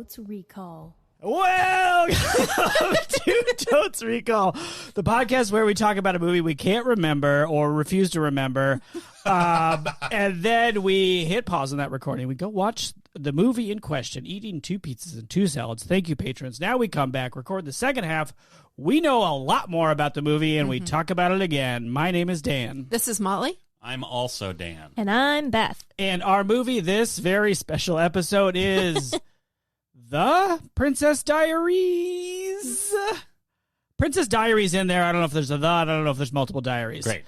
Totes Recall. Welcome to Totes Recall, the podcast where we talk about a movie we can't remember or refuse to remember. And then we hit pause on that recording. We go watch the movie in question, eating 2 pizzas and 2 salads. Thank you, patrons. Now we come back, record the second half. We know a lot more about the movie, and we talk about it again. My name is Dan. This is Molly. I'm also Dan. And I'm Beth. And our movie this very special episode is The Princess Diaries. Princess Diaries in there. I don't know if there's a the. I don't know if there's multiple diaries. Great.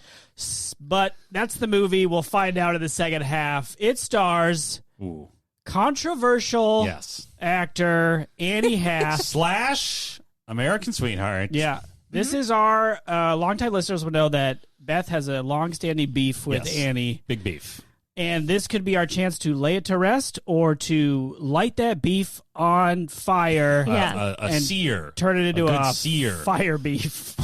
But that's the movie. We'll find out in the second half. It stars controversial actor Annie Hath. / American Sweetheart. Yeah. This is our longtime listeners will know that Beth has a long-standing beef with Annie. Big beef. And this could be our chance to lay it to rest or to light that beef on fire. A sear. Turn it into a sear. Fire beef.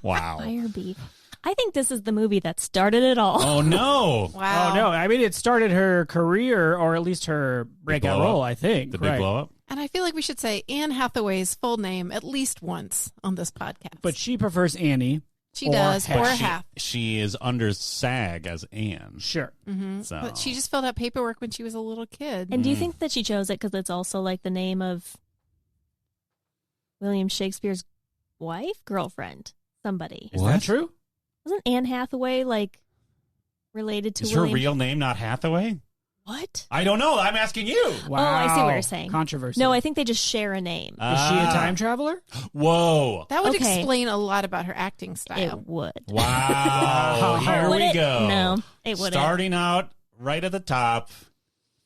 Wow. Fire beef. I think this is the movie that started it all. Oh, no. Wow. Oh, no. I mean, it started her career, or at least her breakout role, I think. The big blow up. And I feel like we should say Anne Hathaway's full name at least once on this podcast. But she prefers Annie. She does, or Hath. She is under SAG as Anne. Sure. So. But she just filled out paperwork when she was a little kid. And do you think that she chose it because it's also like the name of William Shakespeare's wife? Girlfriend? Somebody. Is that true? Wasn't Anne Hathaway like related to Is William? her real name not Hathaway? What? I don't know. I'm asking you. Wow. Oh, I see what you're saying. Controversy. No, I think they just share a name. Is she a time traveler? Whoa. That would Okay. explain a lot about her acting style. It would. Wow. Here Would we it? go. No, it wouldn't. Starting out right at the top.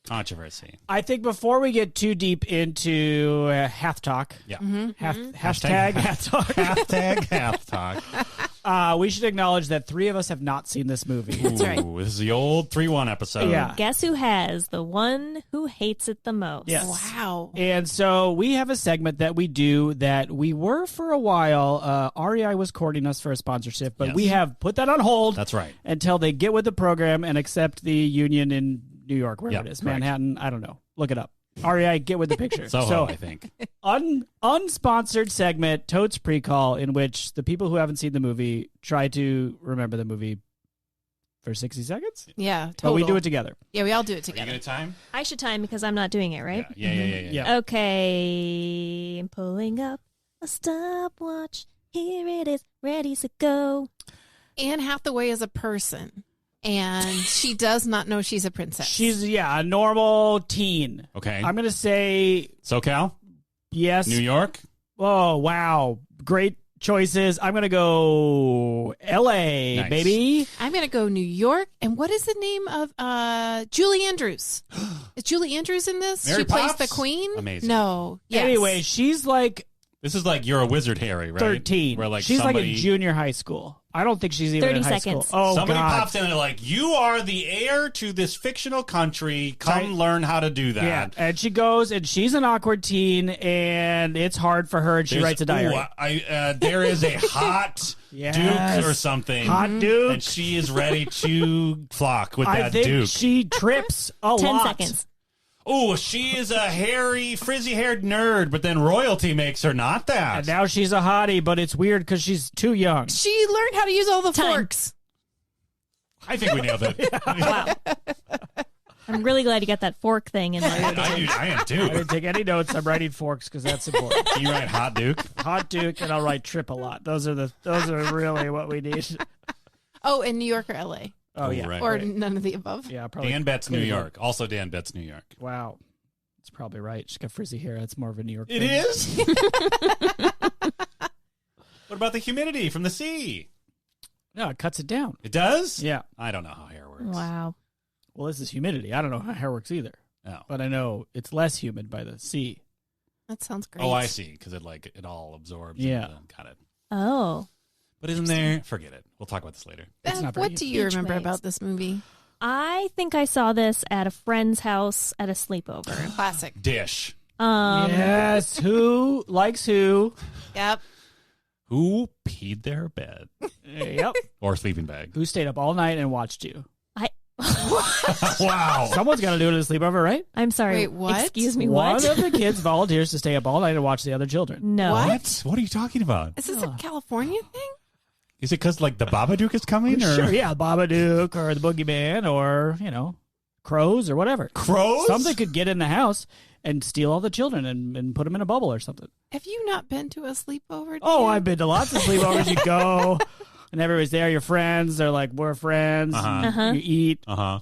Controversy. I think before we get too deep into Hath Talk, hashtag Hath Talk, Hashtag Hath Talk. we should acknowledge that 3 of us have not seen this movie. That's right. This is the old 3-1 episode. Yeah. Guess who has? The one who hates it the most. Yes. Wow. And so we have a segment that we do that we were for a while. REI was courting us for a sponsorship, but we have put that on hold. That's right. Until they get with the program and accept the union in New York, wherever it is. Correct. Manhattan, I don't know. Look it up. REI, get with the picture. So I think. Unsponsored segment, Totes Pre-Call, in which the people who haven't seen the movie try to remember the movie for 60 seconds. Yeah, But total. we do it together. Yeah, we all do it Are you together. going to time? I should time because I'm not doing it, right? Yeah. Okay, I'm pulling up a stopwatch. Here it is, ready to go. Anne Hathaway is a person, and she does not know she's a princess. She's, a normal teen. Okay. I'm going to say SoCal? yes. New York? Oh, wow. Great choices. I'm going to go L.A., Nice. baby. I'm going to go New York. And what is the name of Julie Andrews? Is Julie Andrews in this? Mary she plays Poppins? the queen? Amazing. No. Yes. Anyway, she's like This is like You're a Wizard, Harry, right? 13. Where like she's somebody, like a junior high school. I don't think she's even 30 in high seconds. school. Oh, somebody God. pops in and they're like, you are the heir to this fictional country. Come Right. learn how to do that. Yeah, and she goes, and she's an awkward teen, and it's hard for her, and she There's- writes a diary. There is a hot Yes. duke or something. Hot duke. And she is ready to flock with I that think duke. she trips a 10 lot. seconds. Oh, she is a hairy, frizzy-haired nerd, but then royalty makes her not that. And now she's a hottie, but it's weird because she's too young. She learned how to use all the Time. forks. I think we nailed it. Wow. I'm really glad you got that fork thing in there. I am I too. didn't take any notes. I'm writing forks because that's important. Can you write hot duke? Hot duke, and I'll write trip a lot. Those are really what we need. Oh, in New York or L.A.? Oh, yeah. Right. Or none of the above? Yeah, probably. Dan Betts, New York. Also Dan Betts, New York. Wow. That's probably right. She's got frizzy hair. That's more of a New York It thing. is? What about the humidity from the sea? No, it cuts it down. It does? Yeah. I don't know how hair works. Wow. Well, this is humidity. I don't know how hair works either. Oh. But I know it's less humid by the sea. That sounds great. Oh, I see. Because it all absorbs. Yeah. And, got it. Oh. But isn't there? Forget it. We'll talk about this later. It's Beth, not very what do you Beach remember waves. about this movie? I think I saw this at a friend's house at a sleepover. Classic. Dish. Yes. Who likes who? Yep. Who peed their bed Yep. or sleeping bag? Who stayed up all night and watched you? Wow. Someone's got to do it at a sleepover, right? I'm sorry. Wait, what? Excuse me, One what? of the kids volunteers to stay up all night and watch the other children. No. What? What are you talking about? Is this a California thing? Is it because like the Babadook is coming? Or? Sure, yeah, Babadook or the Boogeyman or, crows or whatever. Crows? Something could get in the house and steal all the children and put them in a bubble or something. Have you not been to a sleepover? Oh, Dan? I've been to lots of sleepovers. You go, and everybody's there. Your friends. They're like, we're friends. Uh-huh. You Uh-huh.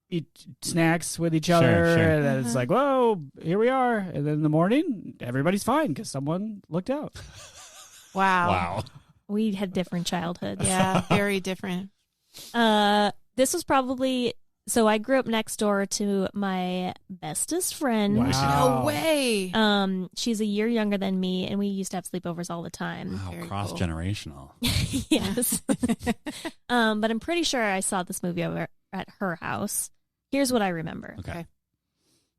eat snacks with each other, Sure. and then it's like, whoa, here we are. And then in the morning, everybody's fine because someone looked out. Wow. We had different childhoods. Yeah, very different. This was probably... So I grew up next door to my bestest friend. Wow. No way. She's a year younger than me, and we used to have sleepovers all the time. Wow, Very cross-generational. Yes. But I'm pretty sure I saw this movie over at her house. Here's what I remember. Okay.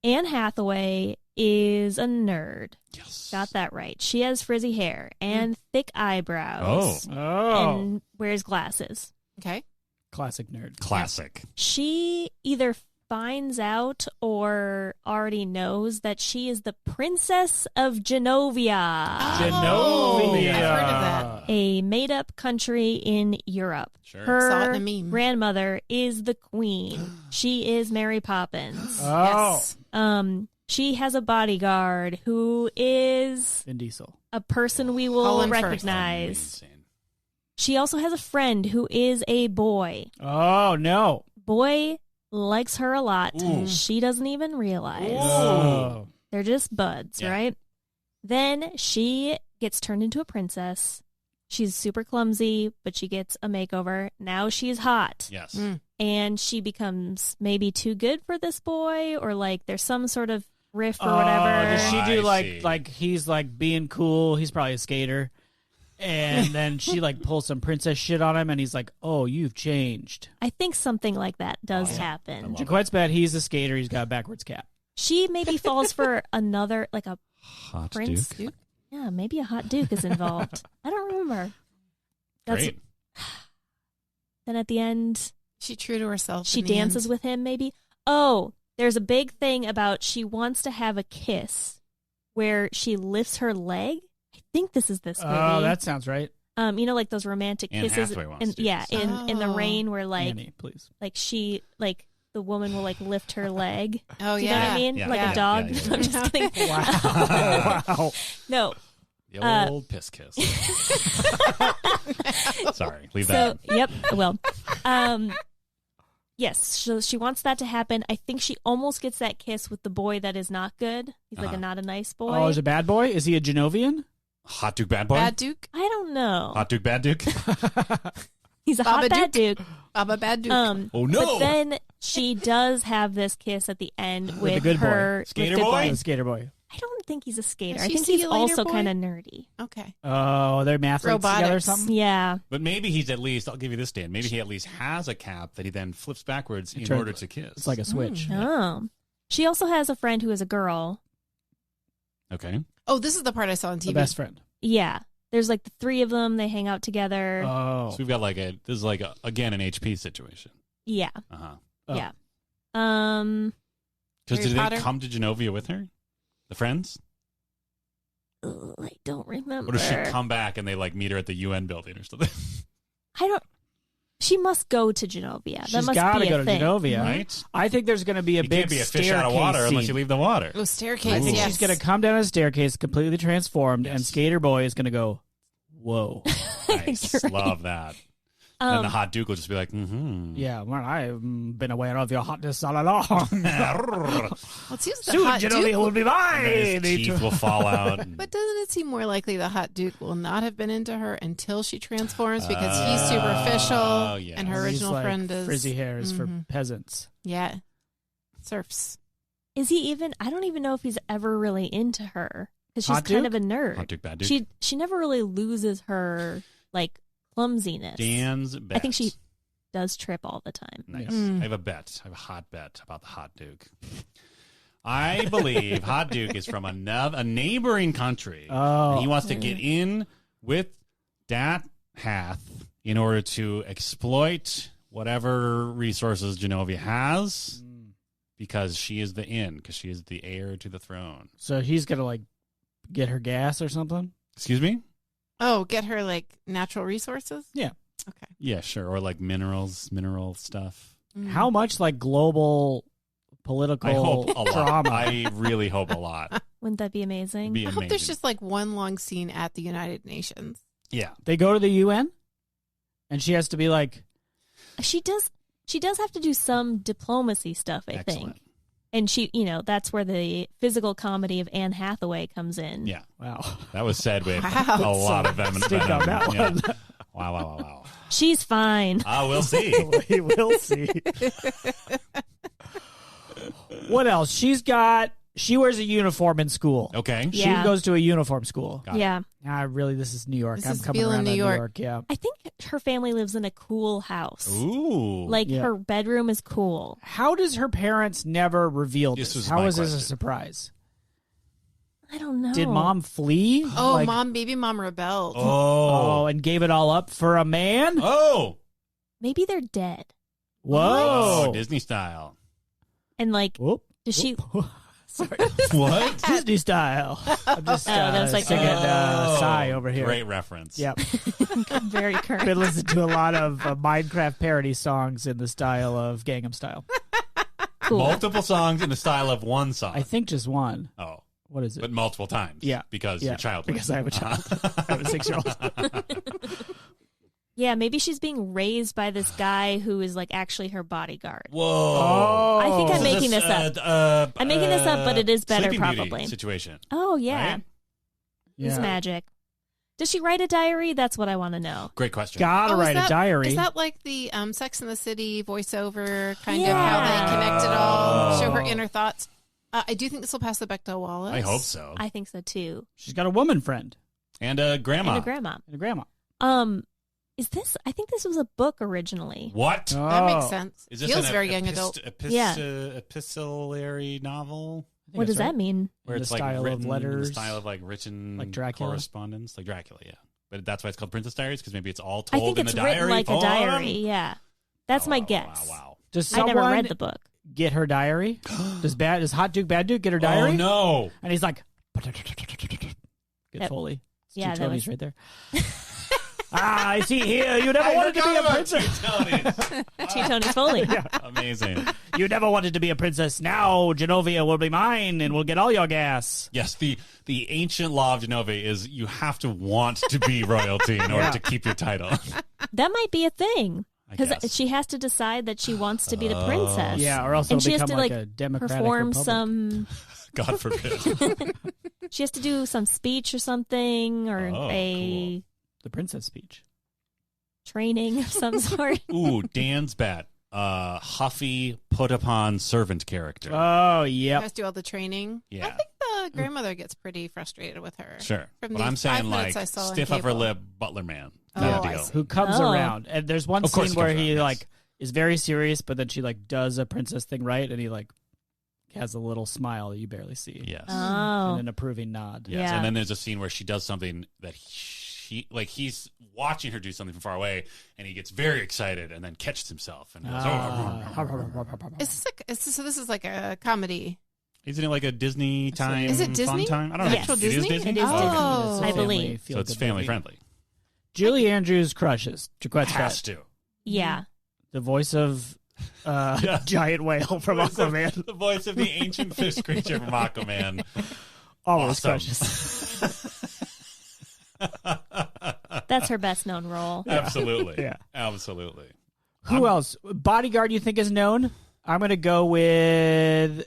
Anne Hathaway is a nerd. Yes. Got that right. She has frizzy hair and thick eyebrows. Oh, And wears glasses. Okay. classic nerd. Classic. She either finds out or already knows that she is the Princess of Genovia, Oh, I've heard of that. a made-up country in Europe. Sure. Her Saw it in a meme. grandmother is the queen. She is Mary Poppins. Oh, Yes. She has a bodyguard who is Vin Diesel. a person we will Colin Farrell. recognize. Amazing. She also has a friend who is a boy. Oh no. Boy likes her a lot. Ooh. She doesn't even realize. Oh. They're just buds, Yeah. right? Then she gets turned into a princess. She's super clumsy, but she gets a makeover. Now she's hot. Yes. Mm. And she becomes maybe too good for this boy, or like there's some sort of riff or whatever. Does she I do see. like he's like being cool? He's probably a skater. And then she like pulls some princess shit on him, and he's like, "Oh, you've changed." I think something like that does Oh, yeah. happen. Jaquette's bad. He's a skater. He's got a backwards cap. She maybe falls for another, like a Hot prince. Duke. Yeah, maybe a hot duke is involved. I don't remember. Great. Then at the end, She true to herself. she in the dances end. with him, maybe. Oh, there's a big thing about she wants to have a kiss where she lifts her leg. I think this is this movie. Oh, that sounds right. like those romantic Anne kisses. Hathaway wants And to. yeah, in the Oh. rain where like Annie, please. she the woman will like lift her leg. Oh, Do you yeah. know what I mean? Yeah, Like yeah, a dog. yeah, yeah. I'm just kidding. Wow. No. The old piss kiss. Sorry, leave So, that. yep, I will. Yes, so she wants that to happen. I think she almost gets that kiss with the boy that is not good. He's like Uh-huh. a not a nice boy. Oh, there's a bad boy. Is he a Genovian? Hot Duke bad boy? Bad Duke? I don't know. Hot Duke bad Duke? He's a Baba hot bad Duke. dude. Baba Bad Duke. Oh, no. But then she does have this kiss at the end with the good boy. her Skater with the boy? The skater boy. I don't think he's a skater. Does I she think see he's you later, also boy? kind of nerdy. Okay. Oh, they're mathletes together or Robotics. something? Yeah. But maybe he's at least, I'll give you this, Dan, maybe he at least has a cap that he then flips backwards in turns- order to kiss. It's like a switch. Oh. She also has a friend who is a girl. Okay. Oh, this is the part I saw on TV. The best friend. Yeah. There's like the three of them. They hang out together. Oh. So we've got this is like, again, an HP situation. Yeah. Uh-huh. Oh. Yeah. Because Harry did Potter? they come to Genovia with her? The friends? I don't remember. Or does she come back and they like meet her at the UN building or something? I don't. She must go to Genovia. That She's must got to be go a to thing. Genovia. Right? I think there's going to be a You big can't be a fish out of water staircase unless scene. you leave the water. Oh, staircase. I think yes. she's going to come down a staircase completely transformed, and Yes. Skater Boy is going to go, whoa. Nice. You're right. Love that. And the hot Duke will just be like, mm-hmm. Yeah, well, I've been aware of your hotness all along. Well, it seems the Soon hot Genovia Duke will be And then mine. his teeth will fall out. and- But doesn't it seem more likely the hot Duke will not have been into her until she transforms because he's superficial yes. and her He's original like, friend is frizzy hair is for Mhm. peasants. Yeah, surfs. Is he even? I don't even know if he's ever really into her because she's Hot kind Duke? of a nerd. Hot Duke, bad Duke. She never really loses her like clumsiness. Dan's bet. I think she does trip all the time. Nice. Mm. I have a bet. I have a hot bet about the hot Duke. I believe hot Duke is from a neighboring country. Oh. And he wants to get in with Dat Hath in order to exploit whatever resources Genovia has because she is the because she is the heir to the throne. So he's gonna like get her gas or something. Excuse me? Oh, get her like natural resources? Yeah. Okay. Yeah, sure. Or like mineral stuff. How much like global political I hope a lot. drama? I really hope a lot. Wouldn't that be amazing? Be I amazing. hope there's just like one long scene at the United Nations. yeah. They go to the UN, and she has to be like, She does have to do some diplomacy stuff, I Excellent. think. And she, that's where the physical comedy of Anne Hathaway comes in. Yeah. "Wow, That was said with Wow. a lot of venom. stick on that Yeah. one." Wow. She's fine. We'll see. We will see. What else? She wears a uniform in school. Okay. Yeah. She goes to a uniform school. Got it. Yeah. Really, this is New York. This I'm is coming feeling around New on York. New York. Yeah. I think her family lives in a cool house. Ooh. Like Yeah. her bedroom is cool. How does her parents never reveal This this? was How my is this a question. surprise? I don't know. Did mom flee? Oh, Like, baby mom rebelled. Oh, and gave it all up for a man? Oh. Maybe they're dead. Whoa. Oh, Disney style. And like, Whoop. does she? Sorry. What? Disney style. I'm just that was like- singing Sigh over here. Great reference. Yep. Very current. Been listening to a lot of Minecraft parody songs in the style of Gangnam Style. Cool. Multiple songs in the style of one song. I think just one. Oh. What is it? But multiple times. Yeah. Because Yeah, you're childless. because I have a child. I have a 6-year-old. Yeah, maybe she's being raised by this guy who is like actually her bodyguard. Whoa. Oh. I think I'm So making this up. I'm making this up, but it is better Sleeping Beauty probably. situation. Oh yeah, Right? it's magic. Does she write a diary? That's what I want to know. Great question. Gotta Oh, write a diary. Is that like the Sex and the City voiceover kind of Yeah. how they connect it all, show her Oh. inner thoughts? I do think this will pass the Bechdel Wallace. I hope so. I think so too. She's got a woman friend And a grandma. And a grandma. and a grandma. Is this? I think this was a book originally. What? Oh. That makes sense. Is this Feels an very young adult. Yeah. epistolary novel? I think What that's does right. that mean? Where In it's the like style of written in letters, the style of like written like Dracula? correspondence, like Dracula, yeah. But that's why it's called Princess Diaries because maybe it's all I told think in it's the diary written like a form? diary. Yeah, that's my Wow, guess. Wow. Does I someone never read the book. get her diary? Does Hot Duke Bad Duke get her wow. diary? Oh no. And he's like, good Yep. Foley. It's Yeah, two that Tonys was- right there. I see here. You never wanted to be a princess. Two Tony Foley. Amazing. You never wanted to be a princess. Now Genovia will be mine, and we'll get all your gas. Yes, the ancient law of Genova is you have to want to be royalty in order Yeah. to keep your title. That might be a thing I because guess. she has to decide that she wants to be the princess. Yeah, or else and it'll she has become to like like a democratic perform republic. some. God forbid. She has to do some speech or something, or Oh, a The princess speech. training of some sort. Ooh, Dan's bet. Huffy put upon servant character. Oh, She yep. has to do all the training. Yeah. I think the grandmother gets pretty frustrated with her. Sure. From But the I'm 5 saying minutes like I saw on stiff upper cable. lip butler man Oh, kind of I deal. see. Who comes Oh. around. And there's one Of course scene he where comes he around, yes. like is very serious, but then she like does a princess thing right, and he like has a little smile that you barely see. Yes. Oh, And an approving nod. Yes. Yeah. And then there's a scene where she does something that he's watching her do something from far away, and he gets very excited and then catches himself and goes, So this is like a comedy. Isn't it like a Disney time? Is it Disney? Fun time? I don't know. Yes. It is Disney. It is Oh. I believe. So it's family friendly. Julie Andrews crushes Jaquette Has Scott, to. yeah. the voice of Yeah. giant whale from Voice of- Aquaman. The voice of the ancient fish creature from Aquaman. Always Awesome. crushes. That's her best known role. Absolutely. Yeah. Absolutely. Who else? Bodyguard you think is known? I'm going to go with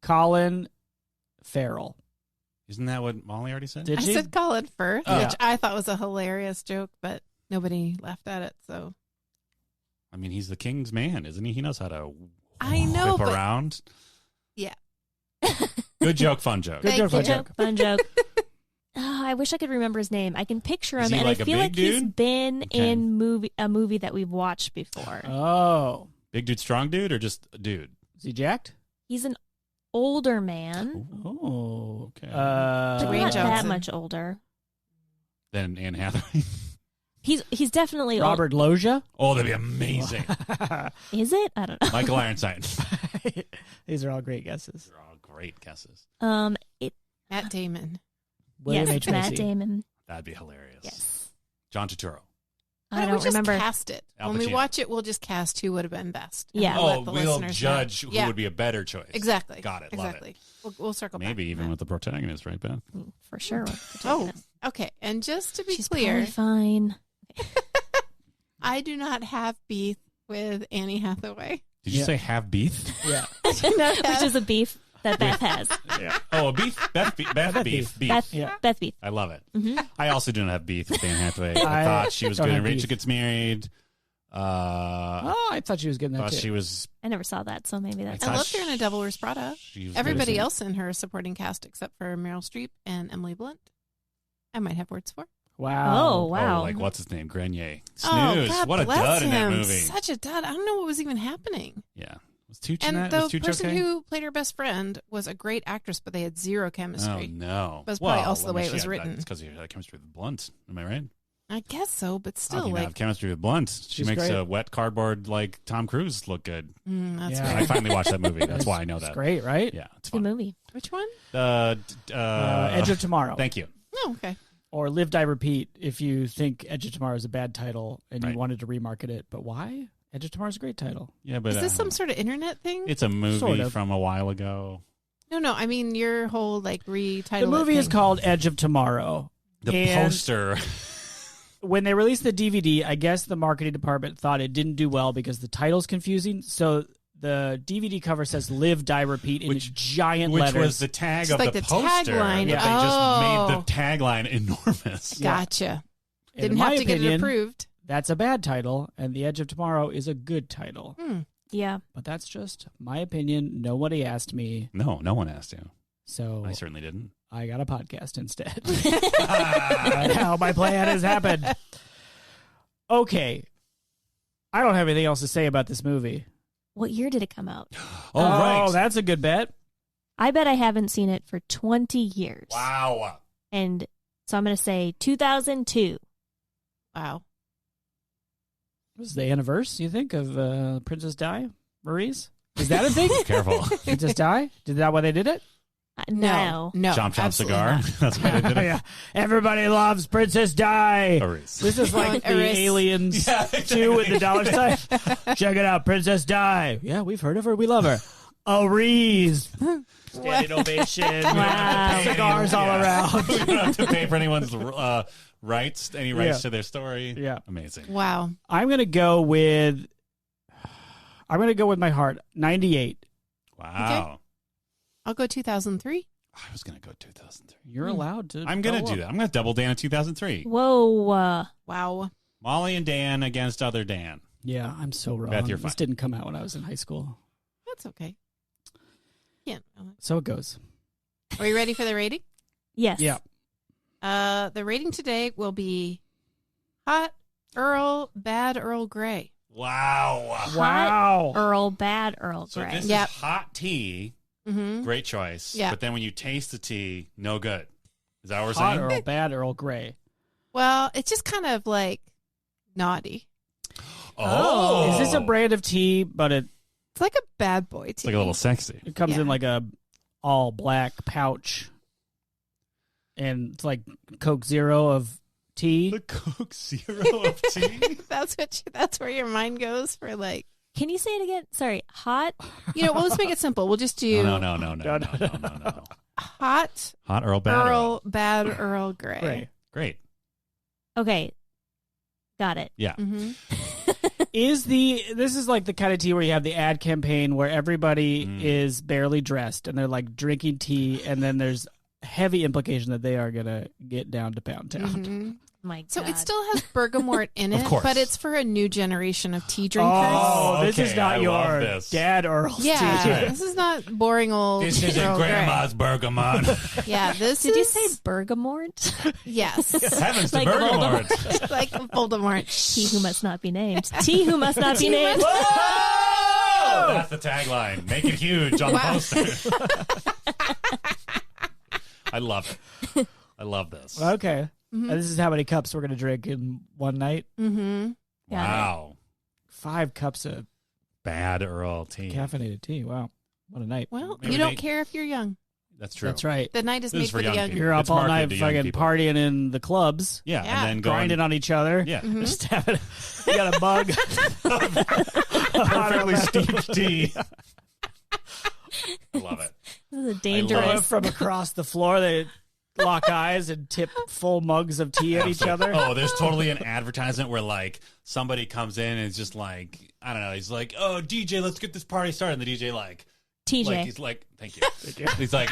Colin Farrell. Isn't that what Molly already said? Did I she? said Colin first, Oh. which I thought was a hilarious joke, but nobody laughed at it. So I mean, he's the king's man, isn't he? He knows how to I know, whip but around. Yeah. Good joke, fun joke. Good joke, Good fun joke. Fun joke. Oh, I wish I could remember his name. I can picture him, Is he and like I a feel big like he's dude? been Okay. in a movie that we've watched before. Oh. Big dude, strong dude, or just a dude? Is he jacked? He's an older man, Oh. Okay. but Dwayne not that Johnson. much older. Then Anne Hathaway. He's definitely Robert Loggia. Oh, that'd be amazing. old. Is it? I don't know. Michael Ironsides. These are all great guesses. They're all great guesses. Matt Damon. William yes, H. Matt Macy. Damon. That'd be hilarious. Yes. John Turturro. I we don't just remember. cast it. Al When we Pacino. watch it, we'll just cast who would have been best. And Yeah. we'll let Oh, the we'll listeners judge know. who Yeah, would be a better choice. exactly. Got it. Exactly. Love We'll circle it. back. Maybe on even that. with the protagonist, right, Beth? For sure. Oh, okay. And just to be She's clear, probably fine. I do not have beef with Annie Hathaway. Did you Yeah. say have beef? Yeah. I do not Which have- is a beef that Beth has. Yeah. Oh, a beef? Beth beef. Beth, Yeah. Beth beef. I love it. Mm-hmm. I also do not have beef with Anne Hathaway. I I thought she was don't good. have Rachel beef. gets married. Oh, I thought she was getting that Thought too. she was. I never saw that, so maybe that's. I loved her in A Devil Wears Prada. She was Everybody good. else in her supporting cast except for Meryl Streep and Emily Blunt. I might have words for. Wow. Oh, wow. Oh, like what's his name? Grenier. Oh, Snooze. God What a bless dud in that him. movie. Such a dud. I don't know what was even happening. Yeah. Was Tooch in And that? the Was Tooch person okay? who played her best friend was a great actress, but they had zero Oh chemistry. no. That's probably also the I mean, way it she was had- written. It's because you had chemistry with Blunt. Am I right? I guess so, but How still, can you not like, have chemistry with Blunt? She She's makes great. a wet cardboard like Tom Cruise look good. that's Yeah. I right. finally watched that movie. That's why I know It's that. great, right? Yeah, it's Good fun. movie. Which one? Edge of Tomorrow. Thank you. Oh, okay. Or Live, Die, Repeat if you think Edge of Tomorrow is a bad title and Right. you wanted to remarket it. But why? Edge of Tomorrow is a great title. Yeah, but Is this some sort of internet thing? It's a movie Sort of. from a while ago. No. I mean, your whole like retitle. The movie is called Edge of Tomorrow. The And poster. when they released the DVD, I guess the marketing department thought it didn't do well because the title's confusing. So the DVD cover says "Live, Die, Repeat" in giant Which letters. was the tag It's of like the the poster. tagline. But Yeah. they just made Oh. the tagline enormous. Gotcha. And Didn't in have my to get it opinion, approved. That's a bad title, and The Edge of Tomorrow is a good title. Yeah. But that's just my opinion. Nobody asked me, No one asked you. so I certainly didn't. I got a podcast instead. That's how my plan has happened. Okay. I don't have anything else to say about this movie. What year did it come out? Oh, right. That's a good bet. I bet I haven't seen it for 20 years. Wow. And so I'm going to say 2002. Wow. Was the anniversary, you think, of Princess Di? Marie's? Is that a thing? Careful. Princess Di? Did that why they did it? No. No. Chomp Chomp absolutely Cigar. not. That's why they did it. Yeah. Everybody loves Princess Di. Erase. This is like the Erase. aliens Yeah, too with the dollar sign. Check it out, Princess Di. Yeah, we've heard of her. We love her. Aries. Standing ovation. Wow. Cigars all around. We don't have to pay for anyone's rights, any rights Yeah. to their story. Yeah. Amazing. Wow. I'm gonna go with my heart. 98. Wow. I'll go 2003. I was going to go 2003. You're allowed to. I'm going go to do up. that. I'm going to double Dan in 2003. Whoa. Wow. Molly and Dan against other Dan. Yeah, I'm so wrong. Beth, you're this fine. didn't come out when I was in high school. That's okay. Can't. So it goes. Are you ready for the rating? Yes. Yeah. The rating today will be Hot Earl, Bad Earl Grey. Wow. Wow. Earl, bad Earl So Grey. this Yep. is hot tea. Mm-hmm. Great choice. Yeah. But then when you taste the tea, no good. Is that what we're Hot saying? Earl, bad Earl Grey. Well, it's just kind of like naughty. Oh. Is this a brand of tea, but it It's like a bad boy tea. It's like a little sexy. comes in Yeah. like a all black pouch, and it's like Coke Zero of tea. The Coke Zero of tea? That's where your mind goes for like, Can you say it again? Sorry. Hot. well, let's make it simple. We'll just do No. Hot Hot Earl, bad Earl. Earl, Bad Earl Grey. Right. Great. Okay. Got it. Yeah. Mm-hmm. This is like the kind of tea where you have the ad campaign where everybody is barely dressed and they're like drinking tea, and then there's heavy implication that they are gonna get down to Pound Town. Mm-hmm. My God. So it still has bergamot in Of it, course. but it's for a new generation of tea drinkers. Oh, this is okay, not I your love this. Dad Earl's yeah, tea. this is not boring old. This isn't Earl Grey. Grandma's bergamot. Yeah, this Did is. you say bergamot? Yes, Heavens to Like bergamot. like Voldemort. He who must not be named. Tea who must not be named. Whoa! That's the tagline. Make it huge on Wow. the poster. I love it. I love this. Okay. Mm-hmm. And this is how many cups we're going to drink in one night. Mm-hmm. Wow. 5 cups of Bad Earl tea. caffeinated tea. Wow. What a night. Well, Maybe you don't they- care if you're young. That's true. That's right. The night is This made is for for the young young. people. You're up It's all marketed night to young fucking people. partying in the clubs. Yeah, Yeah. and then going. Grinding on each other. Yeah. Mhm. Just having, you got a mug. Perfectly steeped tea. I love it. This is a Throw dangerous. it from across the floor. They lock eyes and tip full mugs of tea at each other. Oh, there's totally an advertisement where like somebody comes in and is just like, I don't know, he's like, oh, DJ, let's get this party started. And the DJ like TJ. he's like, thank you. He's like,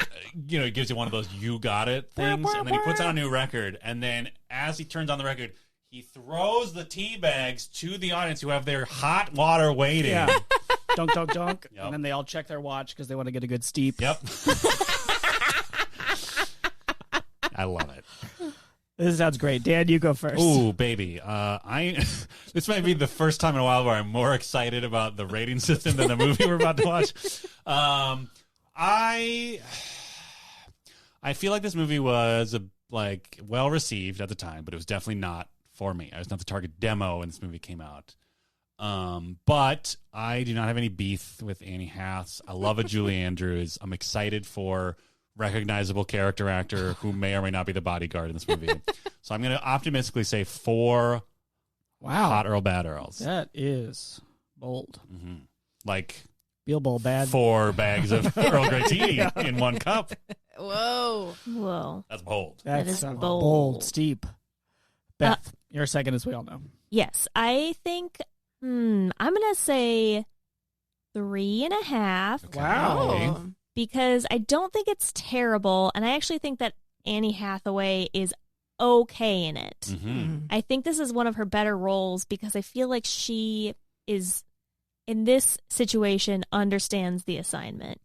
he gives you one of those you got it things. And then he puts on a new record. And then as he turns on the record, he throws the tea bags to the audience who have their hot water waiting. Yeah. Dunk, dunk, dunk. Yep. And then they all check their watch because they want to get a good steep. Yep. I love it. This sounds great. Dan, you go first. Ooh, baby. This might be the first time in a while where I'm more excited about the rating system than the movie we're about to watch. I feel like this movie was well received at the time, but it was definitely not for me. I was not the target demo when this movie came out. But I do not have any beef with Annie Haths. I love a Julie Andrews. I'm excited for recognizable character actor who may or may not be the bodyguard in this movie. So I'm going to optimistically say 4 Wow. Hot Earl, Bad Earls. That is bold. Mm-hmm. Like Beal Bowl bad. 4 bags of Earl Grey tea in 1 cup. Whoa. Whoa. That's bold. That's is a bold. bold, steep. Beth, you're second, as we all know. Yes, I think I'm gonna say 3.5 Okay. Wow. Oh. because I don't think it's terrible, and I actually think that Annie Hathaway is okay in it. Mm-hmm. I think this is one of her better roles because I feel like she is in this situation understands the assignment.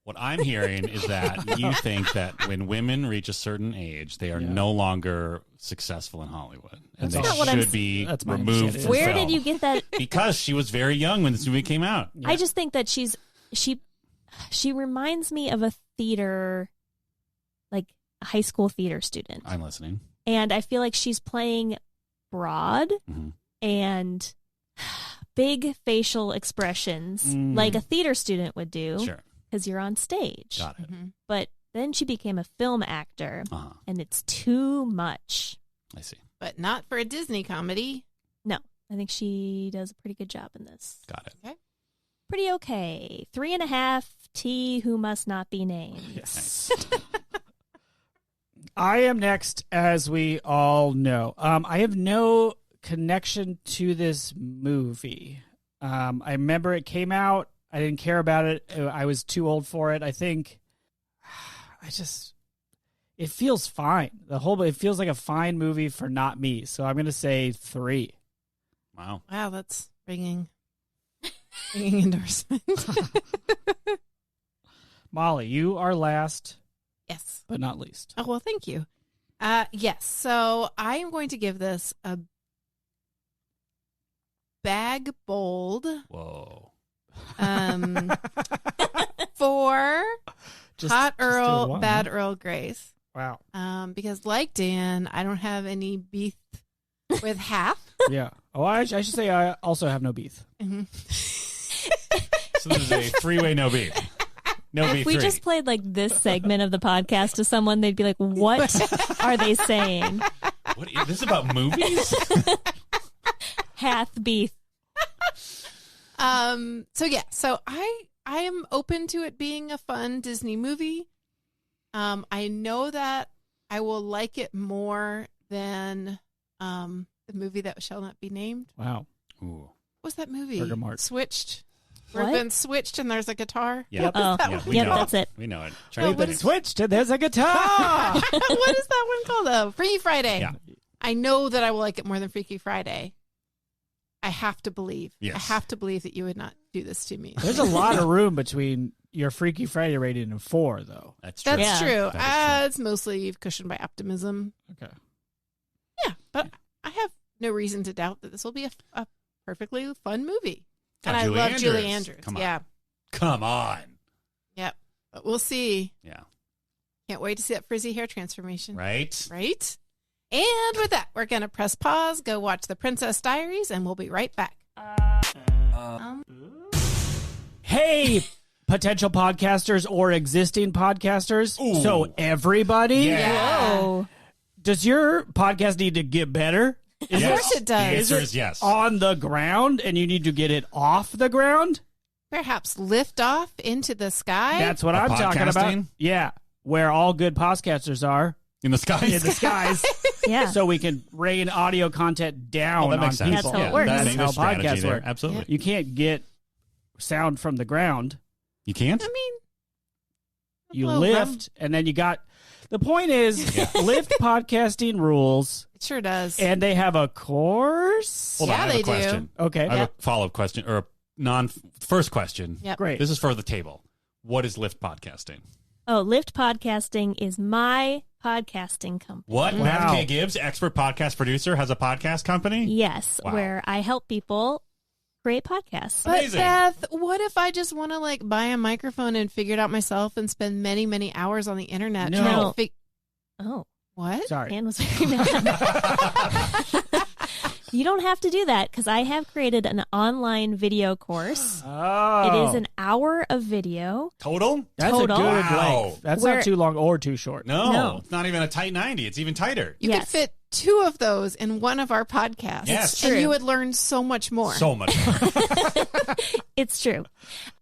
What I'm hearing is that you think that when women reach a certain age, they are no longer successful in Hollywood, and That's they not what I'm should s- be That's my removed understanding. from Where film. did you get that? Because she was very young when this movie came out. Yeah. I just think that she reminds me of a theater, like a high school theater student. I'm listening. And I feel like she's playing broad Mhm. and big facial expressions Mm. like a theater student would do Sure. because you're on stage. Got it. Mhm. But then she became a film actor Uh-huh. and it's too much. I see. But not for a Disney comedy. No, I think she does a pretty good job in this. Got it. Pretty okay. 3.5 T who must not be named. Yes. I am next, as we all know. I have no connection to this movie. I remember it came out. I didn't care about it. I was too old for it. I think it feels fine. It feels like a fine movie for not me. So I'm going to say 3. Wow. Wow, that's ringing endorsement. Molly, you are last, Yes. but not least. Oh, well, thank you. Yes. So I am going to give this a bag bold Whoa. for Hot do Earl, one, Bad huh? Earl Grace. Wow. Because like Dan, I don't have any beef with half. Yeah. Oh, I should say I also have no beef. Mhm. So this is a 3-way no beef. No beef. If we 3. just played like this segment of the podcast to someone, they'd be like, what are they saying? What is this about movies? Hath beef. So yeah, so I am open to it being a fun Disney movie. I know that I will like it more than the movie that shall not be named. Wow. Ooh. What's that movie? Burger Mart. Switched. Where What? it's been switched and there's a guitar. Yeah. Oh, that we yep, know that's it. We know it. Oh, We've what been is- switched and there's a guitar. What is that one called? Freaky Friday. Yeah. I know that I will like it more than Freaky Friday. I have to believe. Yes. I have to believe that you would not do this to me. There's a lot of room between your Freaky Friday rating and 4, though. That's true. That's Yeah. true. That is It's mostly cushioned by optimism. Okay. Yeah, but I have no reason to doubt that this will be a perfectly fun movie. And I Julie love Julie Andrews. Andrews. Come on. Yeah. Come on. Yep. But we'll see. Yeah. Can't wait to see that frizzy hair transformation. Right? Right? And with that, we're going to press pause, go watch the Princess Diaries, and we'll be right back. Hey, potential podcasters or existing podcasters. Ooh. So everybody, Yeah. Whoa. does your podcast need to get better? Of course it The does. answer is yes. On the ground, and you need to get it off the ground? Perhaps lift off into the sky. That's what The I'm talking about. podcasting? Yeah, where all good podcasters are In the skies? in the skies. Yeah. So we can rain audio content down Oh, that makes on sense. people. That's how it works. That's That's how a strategy podcasts there. work. Absolutely. You can't get sound from the ground. You can't? I mean, You Well, lift, and then you got... The point is, lift podcasting rules, it sure does. and they have a course? Hold on, Yeah, I have they a do. question. Okay. I have a follow-up question, or a first question. Yep. Great. This is for the table. What is Lyft Podcasting? Oh, Lyft Podcasting is my podcasting company. What? Wow. Beth K. Gibbs, expert podcast producer, has a podcast company? Yes, Wow. where I help people create podcasts. But Amazing. Beth, what if I just want to like buy a microphone and figure it out myself and spend many, many hours on the internet No. trying to Oh, what? Sorry. Anne was very mad. You don't have to do that because I have created an online video course. Oh. It is an hour of video. Total? That's total. a good Wow. length. That's Where- not too long or too short. No, No. it's not even a tight 90. It's even tighter. You could Yes. fit 2 of those in one of our podcasts. Yes. And True. you would learn so much more. So much more. It's true.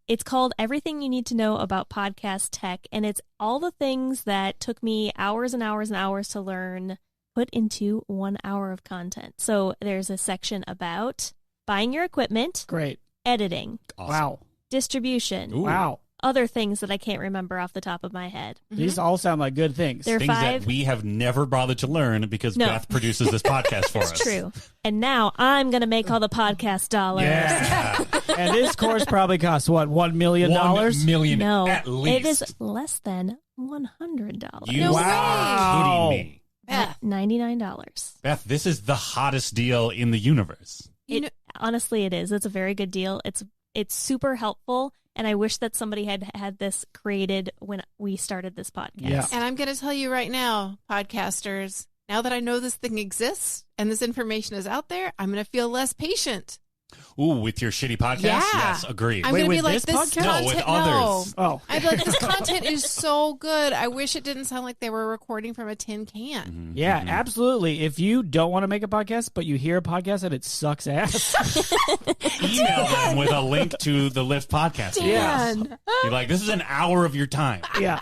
It's called Everything You Need to Know About Podcast Tech, and it's all the things that took me hours and hours and hours to learn put into 1 hour of content. So there's a section about buying your equipment, Great. editing, Awesome. Wow. distribution, Ooh. Wow. other things that I can't remember off the top of my head. These all sound like good things. There- Things 5. that we have never bothered to learn because No. Beth produces this podcast for us. It's true. And now I'm going to make all the podcast dollars. Yeah. And this course probably costs, what, $1 million? $1 million No, at least. it is less than $100. You No Wow. are kidding me. Beth, $99. Beth, this is the hottest deal in the universe. you know, Honestly, it is. It's a very good deal. It's super helpful, and I wish that somebody had this created when we started this podcast. Yeah. and I'm going to tell you right now, podcasters, now that I know this thing exists and this information is out there, I'm going to feel less patient. Ooh, with your shitty podcast? Yeah. Yes, agreed. I'm Wait, going to be with like, this this podcast? content, No, with no. others. Oh. I'd be like, this content is so good. I wish it didn't sound like they were recording from a tin can. Mhm, Yeah, mhm. absolutely. If you don't want to make a podcast, but you hear a podcast and it sucks ass, Email them with a link to the Lyft podcast. Dan. You're like, this is an hour of your time. yeah.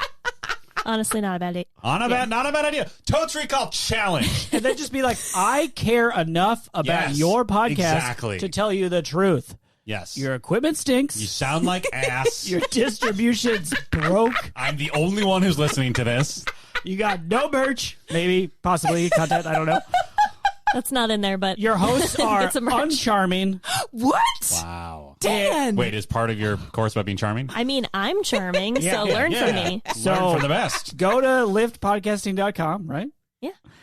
Honestly, not a bad idea. Not a bad idea. Totes Recall Challenge. And then just be like, I care enough about Yes, your podcast exactly. to tell you the truth. Yes. Your equipment stinks. You sound like ass. Your distribution's broke. I'm the only one who's listening to this. You got no merch. Maybe, possibly, content. I don't know. That's not in there, but Your hosts are Get some merch. uncharming. What? Wow. Dan. Wait, is part of your course about being charming? I mean, I'm charming, Yeah, so yeah, learn from me. So- Learn from the best. Go to liftpodcasting.com, right?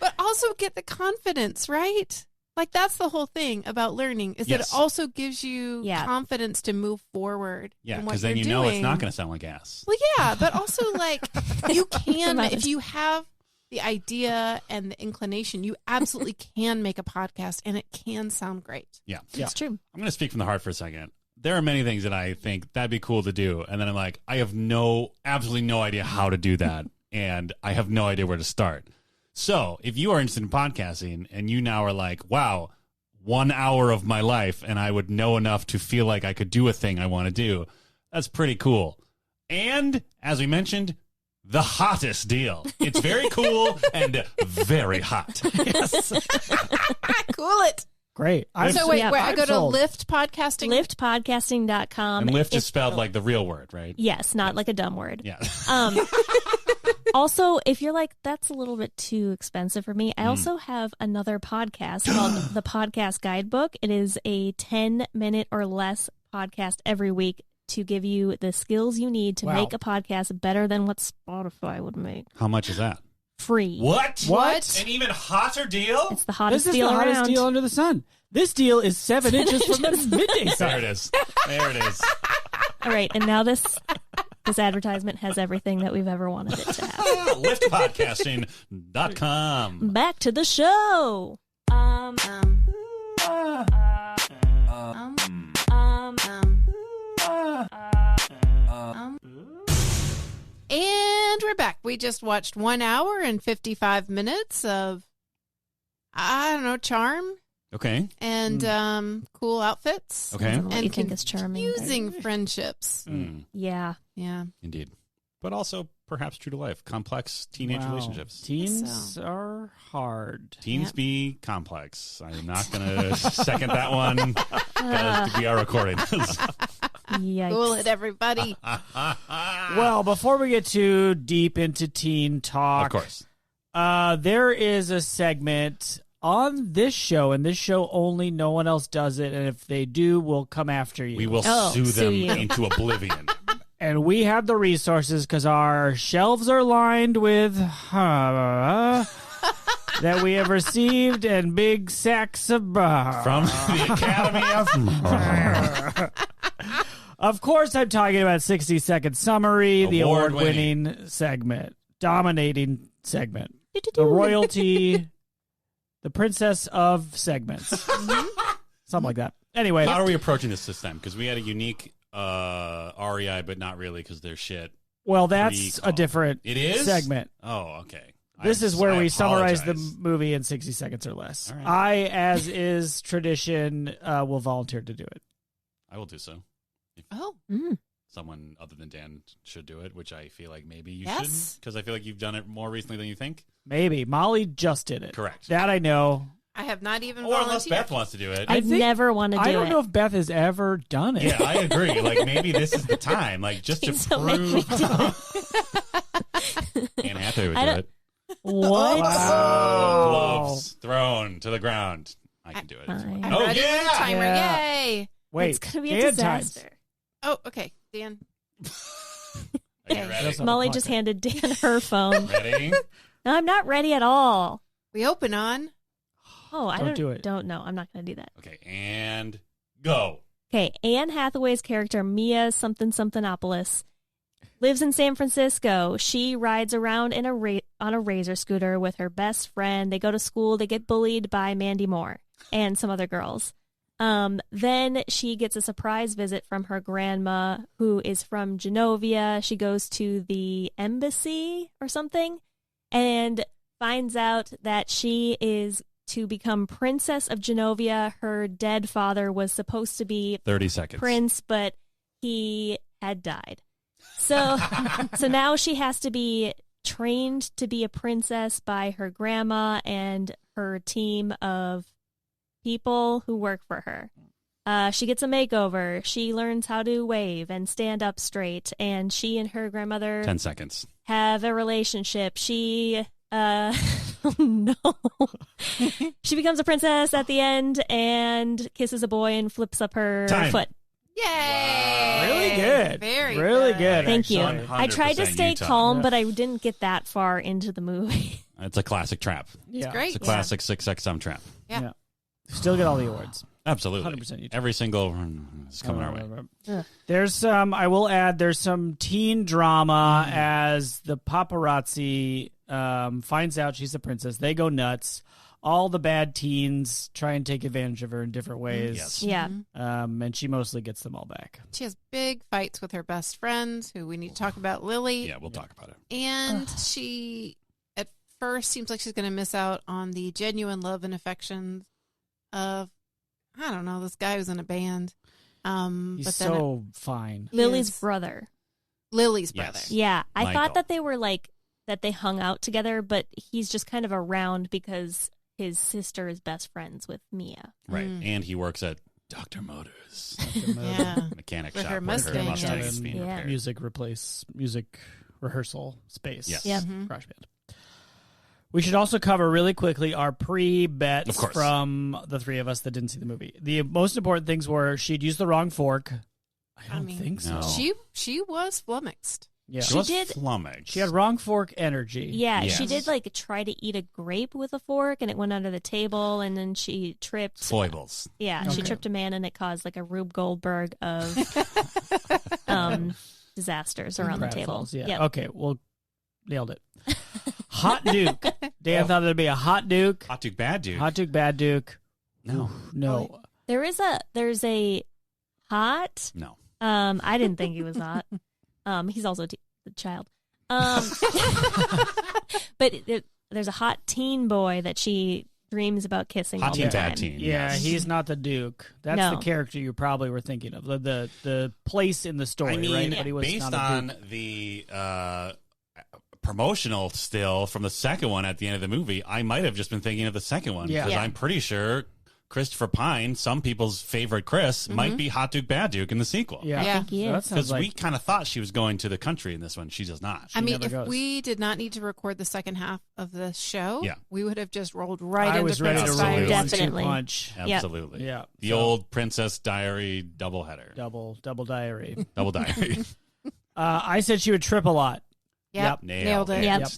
But also get the confidence, right? Like that's the whole thing about learning is that Yes. it also gives you Yeah. confidence to move forward. Yeah, in what because then you're you know it's doing. not going to sound like ass. Well, yeah, but also like you can Imagine. if you have the idea and the inclination, you absolutely can make a podcast and it can sound great. Yeah. Yeah. It's true. I'm going to speak from the heart for a second. There are many things that I think that'd be cool to do. And then I'm like, I have absolutely no idea how to do that. And I have no idea where to start. So if you are interested in podcasting and you now are like, wow, 1 hour of my life and I would know enough to feel like I could do a thing I want to do, that's pretty cool. And as we mentioned, the hottest deal. It's very cool and very hot. Yes. Cool it. Great. So wait, yeah, where I I'm go to sold. Lyft podcasting. Liftpodcasting.com. And lift is If- spelled like the real word, right? Yes, not like a dumb word. Yeah. Also, if you're like, that's a little bit too expensive for me, I also have another podcast called The Podcast Guidebook. It is a 10-minute or less podcast every week to give you the skills you need to Wow. make a podcast better than what Spotify would make. How much is that? Free. What? What? An even hotter deal? It's the hottest This is deal the hottest around. deal under the sun. This deal is 7 inches from the midday There sun. it is. There it is. All right, and now this This advertisement has everything that we've ever wanted it to have. Liftpodcasting.com. Back to the show. And we're back. We just watched 1 hour and 55 minutes of, I don't know, charm Okay. and cool outfits. Okay. What And you think is charming? confusing friendships. Yeah. Yeah. Indeed. But also perhaps true to life. Complex teenage Wow. relationships. Teens are hard. Teens Yep. be complex. I'm not going to second that one because we are recording this. Yikes. Cool it, everybody. Well, before we get too deep into teen talk, Of course. there is a segment on this show, and this show only, no one else does it, and if they do, we'll come after you. We will Oh, sue sue them you. into oblivion. And we have the resources because our shelves are lined with that we have received and big sacks of From the Academy of... Of course, I'm talking about 60-second summary, the Award-winning. award-winning segment, dominating segment, the royalty, the princess of segments, something like that. Anyway, How are we approaching this time? Because we had a unique REI, but not really because they're shit. well, that's Pre-call. a different It is? segment. Oh, okay. This is where I we summarize the apologize. movie in 60 seconds or less. All right. I, as is tradition, will volunteer to do it. I will do so. Oh, Someone other than Dan should do it, which I feel like maybe you Yes. shouldn't. Because I feel like you've done it more recently than you think. Maybe. Molly just did it. Correct. That I know. I have not even Or unless volunteered. Beth wants to do it. I'd think- never want to do I it. don't know if Beth has ever done it. Yeah, I agree. Like maybe this is the time, like just to Please don't make me prove. do Anne Hathaway would I do don't- it. What? Wow. Gloves thrown to the ground. I can do it. Fine. I'm Oh, ready for the yeah! timer. Yeah. Yay. Wait, It's going to be a Dan times. disaster. Oh, okay. Dan. Are you Okay. ready? That's not- Molly the just podcast. handed Dan her phone. Ready? No, I'm not ready at all. We open on. Oh, I Don't don't do it. Don't know. I'm not going to do that. Okay, and go. Okay, Anne Hathaway's character, Mia something-something-opolis, lives in San Francisco. She rides around in on a razor scooter with her best friend. They go to school. They get bullied by Mandy Moore and some other girls. Then she gets a surprise visit from her grandma, who is from Genovia. She goes to the embassy or something and finds out that she is to become Princess of Genovia. Her dead father was supposed to be 30 seconds. Prince, but he had died. So, so now she has to be trained to be a princess by her grandma and her team of people who work for her. She gets a makeover. She learns how to wave and stand up straight. And she and her grandmother 10 seconds. have a relationship. She, no. She becomes a princess at the end and kisses a boy and flips up her Time. foot. Yay. Really good. Very Really good. good. Thank you. actually. 100% I tried to stay Utah. calm, Yeah. but I didn't get that far into the movie. It's a classic trap. Yeah. Great. It's a classic 6XM trap. Yeah. Still get all the awards. Absolutely. 100% Utah. Every single is coming our way. Ugh. There's some, I will add, there's some teen drama as the paparazzi finds out she's a princess. They go nuts. All the bad teens try and take advantage of her in different ways. Yes. Yeah. And she mostly gets them all back. She has big fights with her best friends, who we need to talk about, Lily. Yeah, we'll talk about it. And she, at first, seems like she's going to miss out on the genuine love and affections of, I don't know, this guy who's in a band. He's But then so fine. Lily's Yes. brother. Lily's Yes. brother. Yeah. I Michael. thought that they were that they hung out together, but he's just kind of around because his sister is best friends with Mia. Right. Mm. And he works at Dr. Motors, Yeah. mechanic With shop her where Mustang, her Mustang yes. is being Yeah. repaired. Music rehearsal space. Yes. Yep. Mhm. Garage band. We should also cover really quickly our Of pre-bets course. from the three of us that didn't see the movie. The most important things were she'd used the wrong fork. I don't mean, think so. no. She was flummoxed. Yeah. She was did- flummoxed. She had wrong fork energy. Yeah, Yes. she did try to eat a grape with a fork and it went under the table and then she tripped. foibles. Yeah, she Okay. tripped a man and it caused a Rube Goldberg of disasters around the table. Pratfalls, yeah. Yep. Okay, well, nailed it. Hot Duke. Dan thought there'd be a Hot Duke. Hot Duke, Bad Duke. Hot Duke, Bad Duke. No. No. There's a hot. No. I didn't think he was hot. He's also a child. But there's a hot teen boy that she dreams about kissing. Hot all teen, the time. bad teen. Yeah, yes. he's not the Duke. That's No. the character you probably were thinking of. The place in the story, I mean, right? But he was based not a on Duke. the promotional still from the second one at the end of the movie, I might have just been thinking of the second one. Yeah. Because Yeah. I'm pretty sure Christopher Pine, some people's favorite Chris, might be Hot Duke, Bad Duke in the sequel. Yeah, Yeah. think he So is. that sounds Because like we kind of thought she was going to the country in this one. She does not. I mean, never if goes. we did not need to record the second half of the show, Yeah. we would have just rolled right I into was ready to Princess roll Absolutely. Diaries. Definitely. 1-2 punch. Yep. Absolutely. Yeah, The so old Princess Diary doubleheader. double diary. Double diary. I said she would trip a lot. Yep. Nailed Nailed it. Yep. Yep.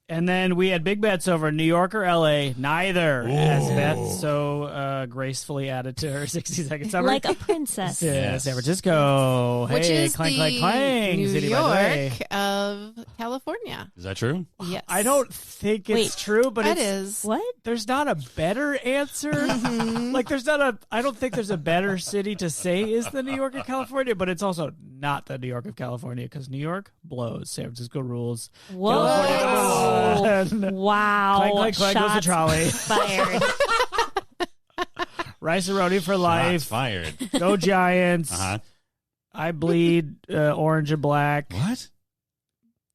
And then we had big bets over New York or L.A. Neither, as Beth so gracefully added to her 60 second summary. Like a princess. San Francisco. Which hey, is clang, the clang, clang. New City by the way. York of California. Is that true? Yes. I don't think it's Wait. true, but It it's, is. What? there's not a better answer. Like, there's not a, I don't think there's a better city to say is the New York of California, but it's also not the New York of California because New York blows. San Francisco rules. Whoa. California, number one. Wow. Clank, clank, clank goes the Shots trolley. fired. Rice-A-Roni for Shots life. fired. Go Giants. Uh-huh. I bleed orange and black. What?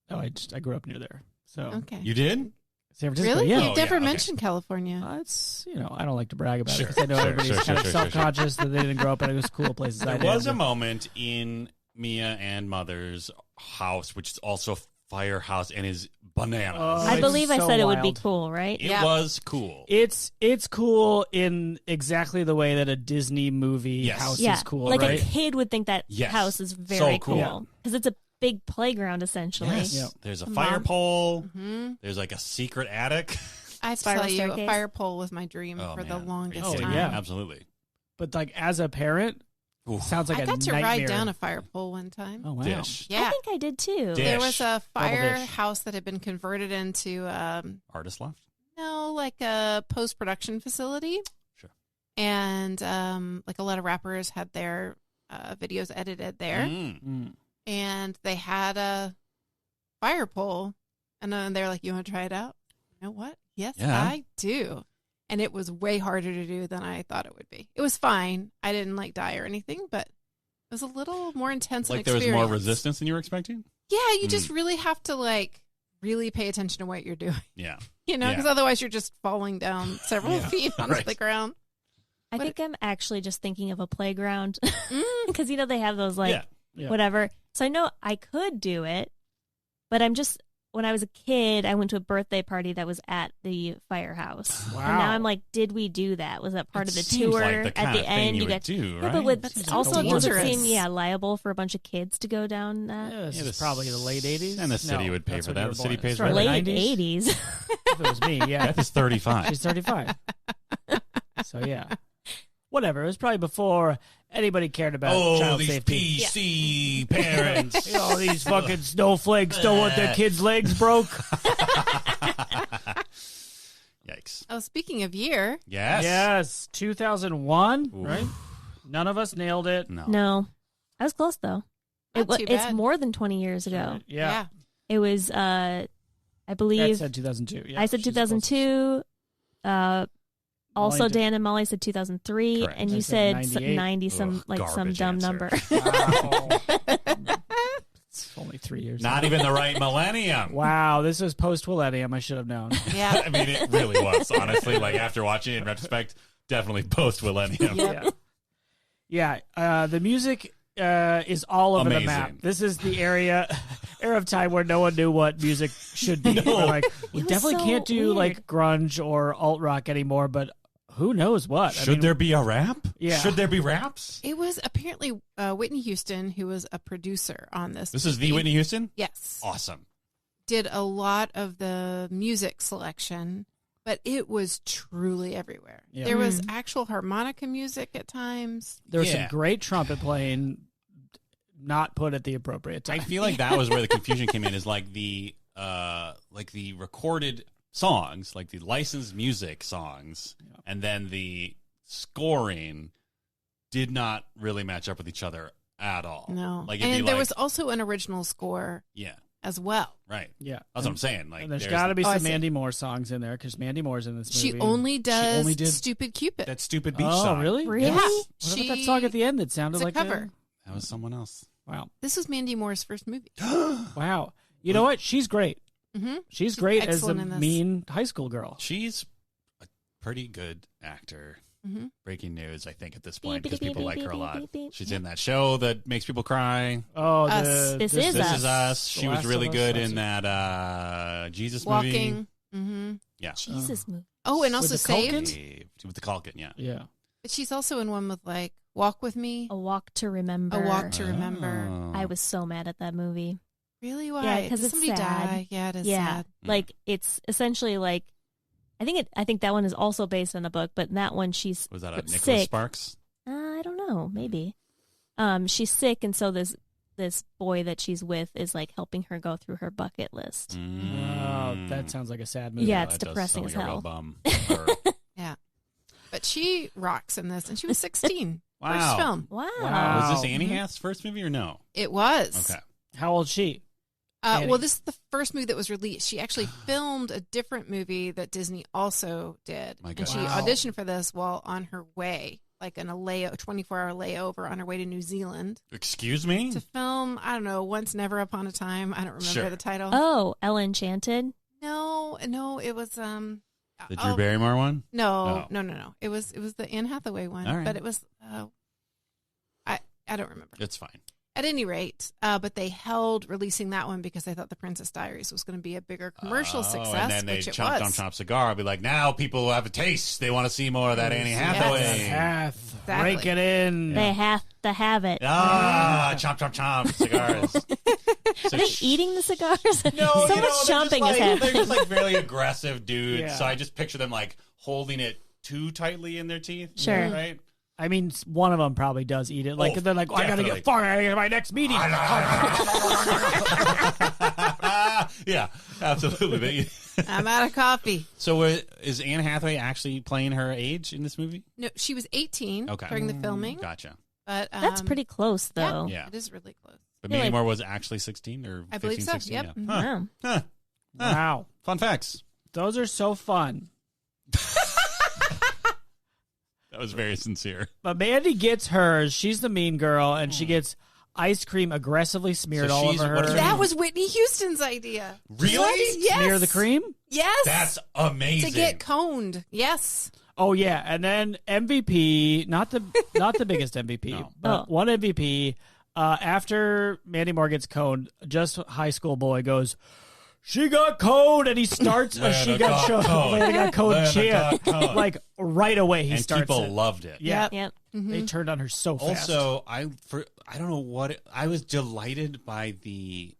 Oh, I grew up near there. So Okay. You did? San Francisco, Really? yeah. You Oh, never yeah, okay. mentioned California. It's, I don't like to brag about Sure, it. 'Cause I know sure, everybody's sure, kind sure, of sure, self-conscious that they didn't grow up in as cool places I There did. was a moment in Mia and Mother's house, which is also a firehouse and is bananas. Oh, I it's believe I so said it would be wild. cool, right? It Yeah. was cool. It's cool in exactly the way that a Disney movie Yes. house Yeah. is cool, Like right? a kid would think that Yes. house is So very cool. cool. Because it's a big playground, essentially. Yes. Yeah. There's a Come fire on. pole. Hmm. There's like a secret attic. I have to Spiral tell you, a staircase. fire pole was my dream Oh, for man. the Are you longest Oh, kidding time. me? yeah. Absolutely. But like as a parent, Oof. sounds like I a got to nightmare. ride down a fire pole one time. Oh wow! Dish. Yeah. I think I did too. Dish. There was a Double dish. firehouse that had been converted into Artist left. like a post-production facility. Sure. And like a lot of rappers had their videos edited there. Mm. Mm. And they had a fire pole. And then they're like, you want to try it out? You know what? Yes, Yeah. I do. And it was way harder to do than I thought it would be. It was fine. I didn't like die or anything, but it was a little more intense. Like an there was more experience. resistance than you were expecting? Yeah, you just really have to like really pay attention to what you're doing. Yeah. You know, Yeah. because otherwise you're just falling down several Yeah. feet onto Right. the ground. I What- think I'm actually just thinking of a playground. Mm. Because, they have those, like, Yeah. Yeah. whatever. So I know I could do it, but when I was a kid, I went to a birthday party that was at the firehouse. Wow. And now I'm like, did we do that? Was that part It of the seems tour? like the At kind the of thing end, you you would got. do, Yeah, right? but with, That seems also like a does it dangerous. seem liable for a bunch of kids to go down that? Yeah, this Yeah, is this- probably the late 80s. And the city No, would pay that's for when that. you were The city born. pays It's for right, that. Late the 90s. 80s. If it was me, yeah. Beth is 35. She's 35. So yeah. Whatever. It was probably before anybody cared about Oh, child these safety. PC parents. All these fucking snowflakes don't want their kids' legs broke. Yikes. Oh, speaking of year, Yes. Yes, 2001, Oof. right? None of us nailed it. No. No. I was close, though. Not too It's bad. more than 20 years ago. Yeah. It was, I That believe, said 2002. Yeah, I said she's close. 2002. Also, Molly did- Dan and Molly said 2003, Correct. and I you said said 98. 90, some Ugh, like some garbage dumb answer. number. Wow. It's only 3 years. Not even the right millennium. Wow, this was post-millennium. I should have known. yeah, I mean, it really was, honestly. Like, after watching it in retrospect, definitely post-millennium. Yeah. Yeah. The music is all over Amazing. the map. This is the era of time where no one knew what music should be. No. They're like, we It was definitely so can't do weird. like grunge or alt rock anymore, but who knows what? I Should mean, there be a rap? Yeah. Should there be raps? it was apparently Whitney Houston who was a producer on this. This is the movie. Whitney Houston? Yes, Awesome. did a lot of the music selection, but it was truly everywhere. Yeah. There was actual harmonica music at times. There was some Yeah. great trumpet playing. not put at the appropriate time. I feel like that was where the confusion came in. Is like the recorded songs, like the licensed music songs, and then the scoring did not really match up with each other at all. No. Like, and there was also an original score as well. Right. Yeah. That's what I'm saying. Like, and there's got to be I some see. Mandy Moore songs in there because Mandy Moore's in this movie. She only does did Stupid Cupid. that stupid beach Oh, song. really? Really? Yeah. What about that song at the end that sounded It's a like cover. That was someone else. Wow. This was Mandy Moore's first movie. Wow. You know what? She's great. Mm-hmm. She's great as a excellent in this. mean high school girl. She's a pretty good actor. Mm-hmm. Breaking news, I think, at this point, because Beep, people beep, like her a beep, lot. beep, beep. She's in that show that makes people cry. Oh, Us. This is This Us. Is Us. The She was Last really of Us. good in that Jesus movie. Walking. Mm-hmm. Yeah. Jesus movie. Oh, and also With the Culkin? Saved. With the Culkin, yeah. Yeah. But she's also in one with like Walk With Me. A Walk to Remember. A Walk to Remember. Oh. I was so mad at that movie. Really? Why? Yeah, 'cause Did it's somebody sad. die? Yeah, it is Yeah, sad. like it's essentially like I think that one is also based on a book, but in that one she's Was that a Nicholas sick. Sparks? I don't know, maybe. She's sick, and so this boy that she's with is like helping her go through her bucket list. Wow, that sounds like a sad movie. Yeah, it's that does depressing sound as like a real hell. bum. Yeah. But she rocks in this, and she was 16. Wow. First film. Wow. Wow. Was this Annie Mhm. Hath's first movie or no? It was. Okay. How old is she? Annie. Well, this is the first movie that was released. She actually filmed a different movie that Disney also did. My And she goodness. Wow. auditioned for this while on her way, like in a 24-hour layover on her way to New Zealand Excuse me? to film, I don't know, Once Never Upon a Time. I don't remember Sure. the title. Oh, Ella Enchanted. No, it was The Drew Barrymore one? No, Oh. no. It was the Anne Hathaway one, All right. but it was I don't remember. It's fine. At any rate, but they held releasing that one because they thought The Princess Diaries was going to be a bigger commercial success, And then they which it chomped was. on Chomp Cigar. I'll be like, now people have a taste. They want to see more of that Annie Hathaway. Hath. Exactly. Break it in. They have to have it. Ah, chomp, chomp, chomp. Cigars. So Are they sh- eating the cigars? No, Someone's they're chomping just his like, head. They're just like very aggressive dudes. Yeah. So I just picture them like holding it too tightly in their teeth. Sure. Right? I mean, one of them probably does eat it. Like Oh, they're like, I gotta definitely. get far. I gotta get to my next meeting. Yeah, absolutely. I'm out of coffee. So is Anne Hathaway actually playing her age in this movie? No, she was 18 Okay. during the filming, Gotcha. but That's pretty close, though. Yeah. it is really close. But Feel Mandy like- Moore was actually 16 or 15, I believe so, 16? yep. Yeah. Mhm. Huh. Wow. Huh. Wow, Fun facts. those are so fun. That was very sincere. But Mandy gets hers. She's the mean girl, and she gets ice cream aggressively smeared So all she's- over what is her. her That name? was Whitney Houston's idea. Really? Yes. Smear the cream. Yes. That's amazing. to get coned. Yes. Oh yeah, and then MVP, not the biggest MVP, No. but Oh. one MVP. After Mandy Moore gets coned, just high school boy goes, "She got coned," and he starts a "She got coned," Lana got coned Lana chant. got coned. Like right away, he and starts people it. loved it. Yeah, Yep. they turned on her so fast. Also, I don't know what I was delighted by the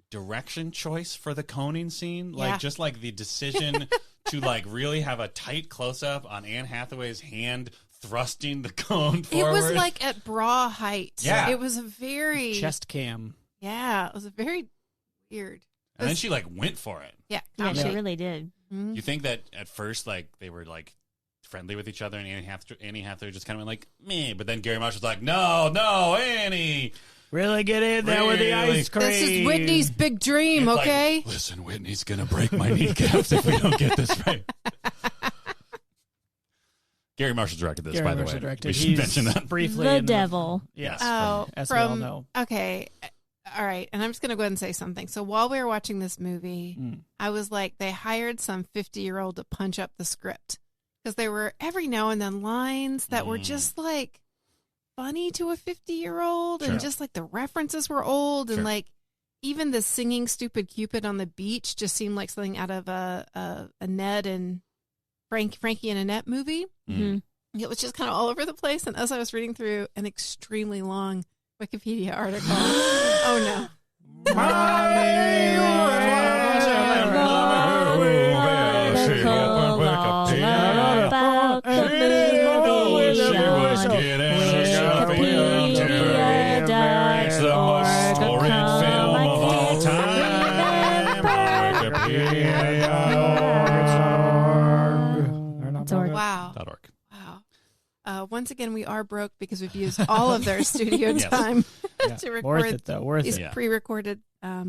direction choice for the coning scene. Like Yeah. just like the decision to like really have a tight close up on Anne Hathaway's hand thrusting the cone forward. It was like at bra height. Yeah. It was a very chest cam. Yeah, it was a very weird. and then she like went for it. Yeah. Yeah, she Yeah. really did. Mhm. You think that at first like they were like friendly with each other and Annie Hathaway just kind of went like meh, but then Gary Marshall's like no Annie. Really get in there with the Really? ice cream. This is Whitney's big dream, It's like, okay? listen, Whitney's gonna break my kneecaps if we don't get this right. Gary Marshall directed this, Gary by the Marshall way. directed. We should He's mention that. briefly. The in devil. Yes, Oh, as we all from know. okay. All right, and I'm just going to go ahead and say something. So while we were watching this movie, I was like, they hired some 50-year-old to punch up the script because there were every now and then lines that were just like funny to a 50-year-old, Sure. and just like the references were old, and Sure. like even the singing "Stupid Cupid" on the beach just seemed like something out of a Ned and Frankie and Annette movie. Mhm. It was just kind of all over the place. And as I was reading through an extremely long Wikipedia article, oh no. About the movie, Sean. Wikipedia.org. once again, we are broke because we've used all of their studio Yes. time Yeah. to record Worth it, though. Worth these it. Yeah. pre-recorded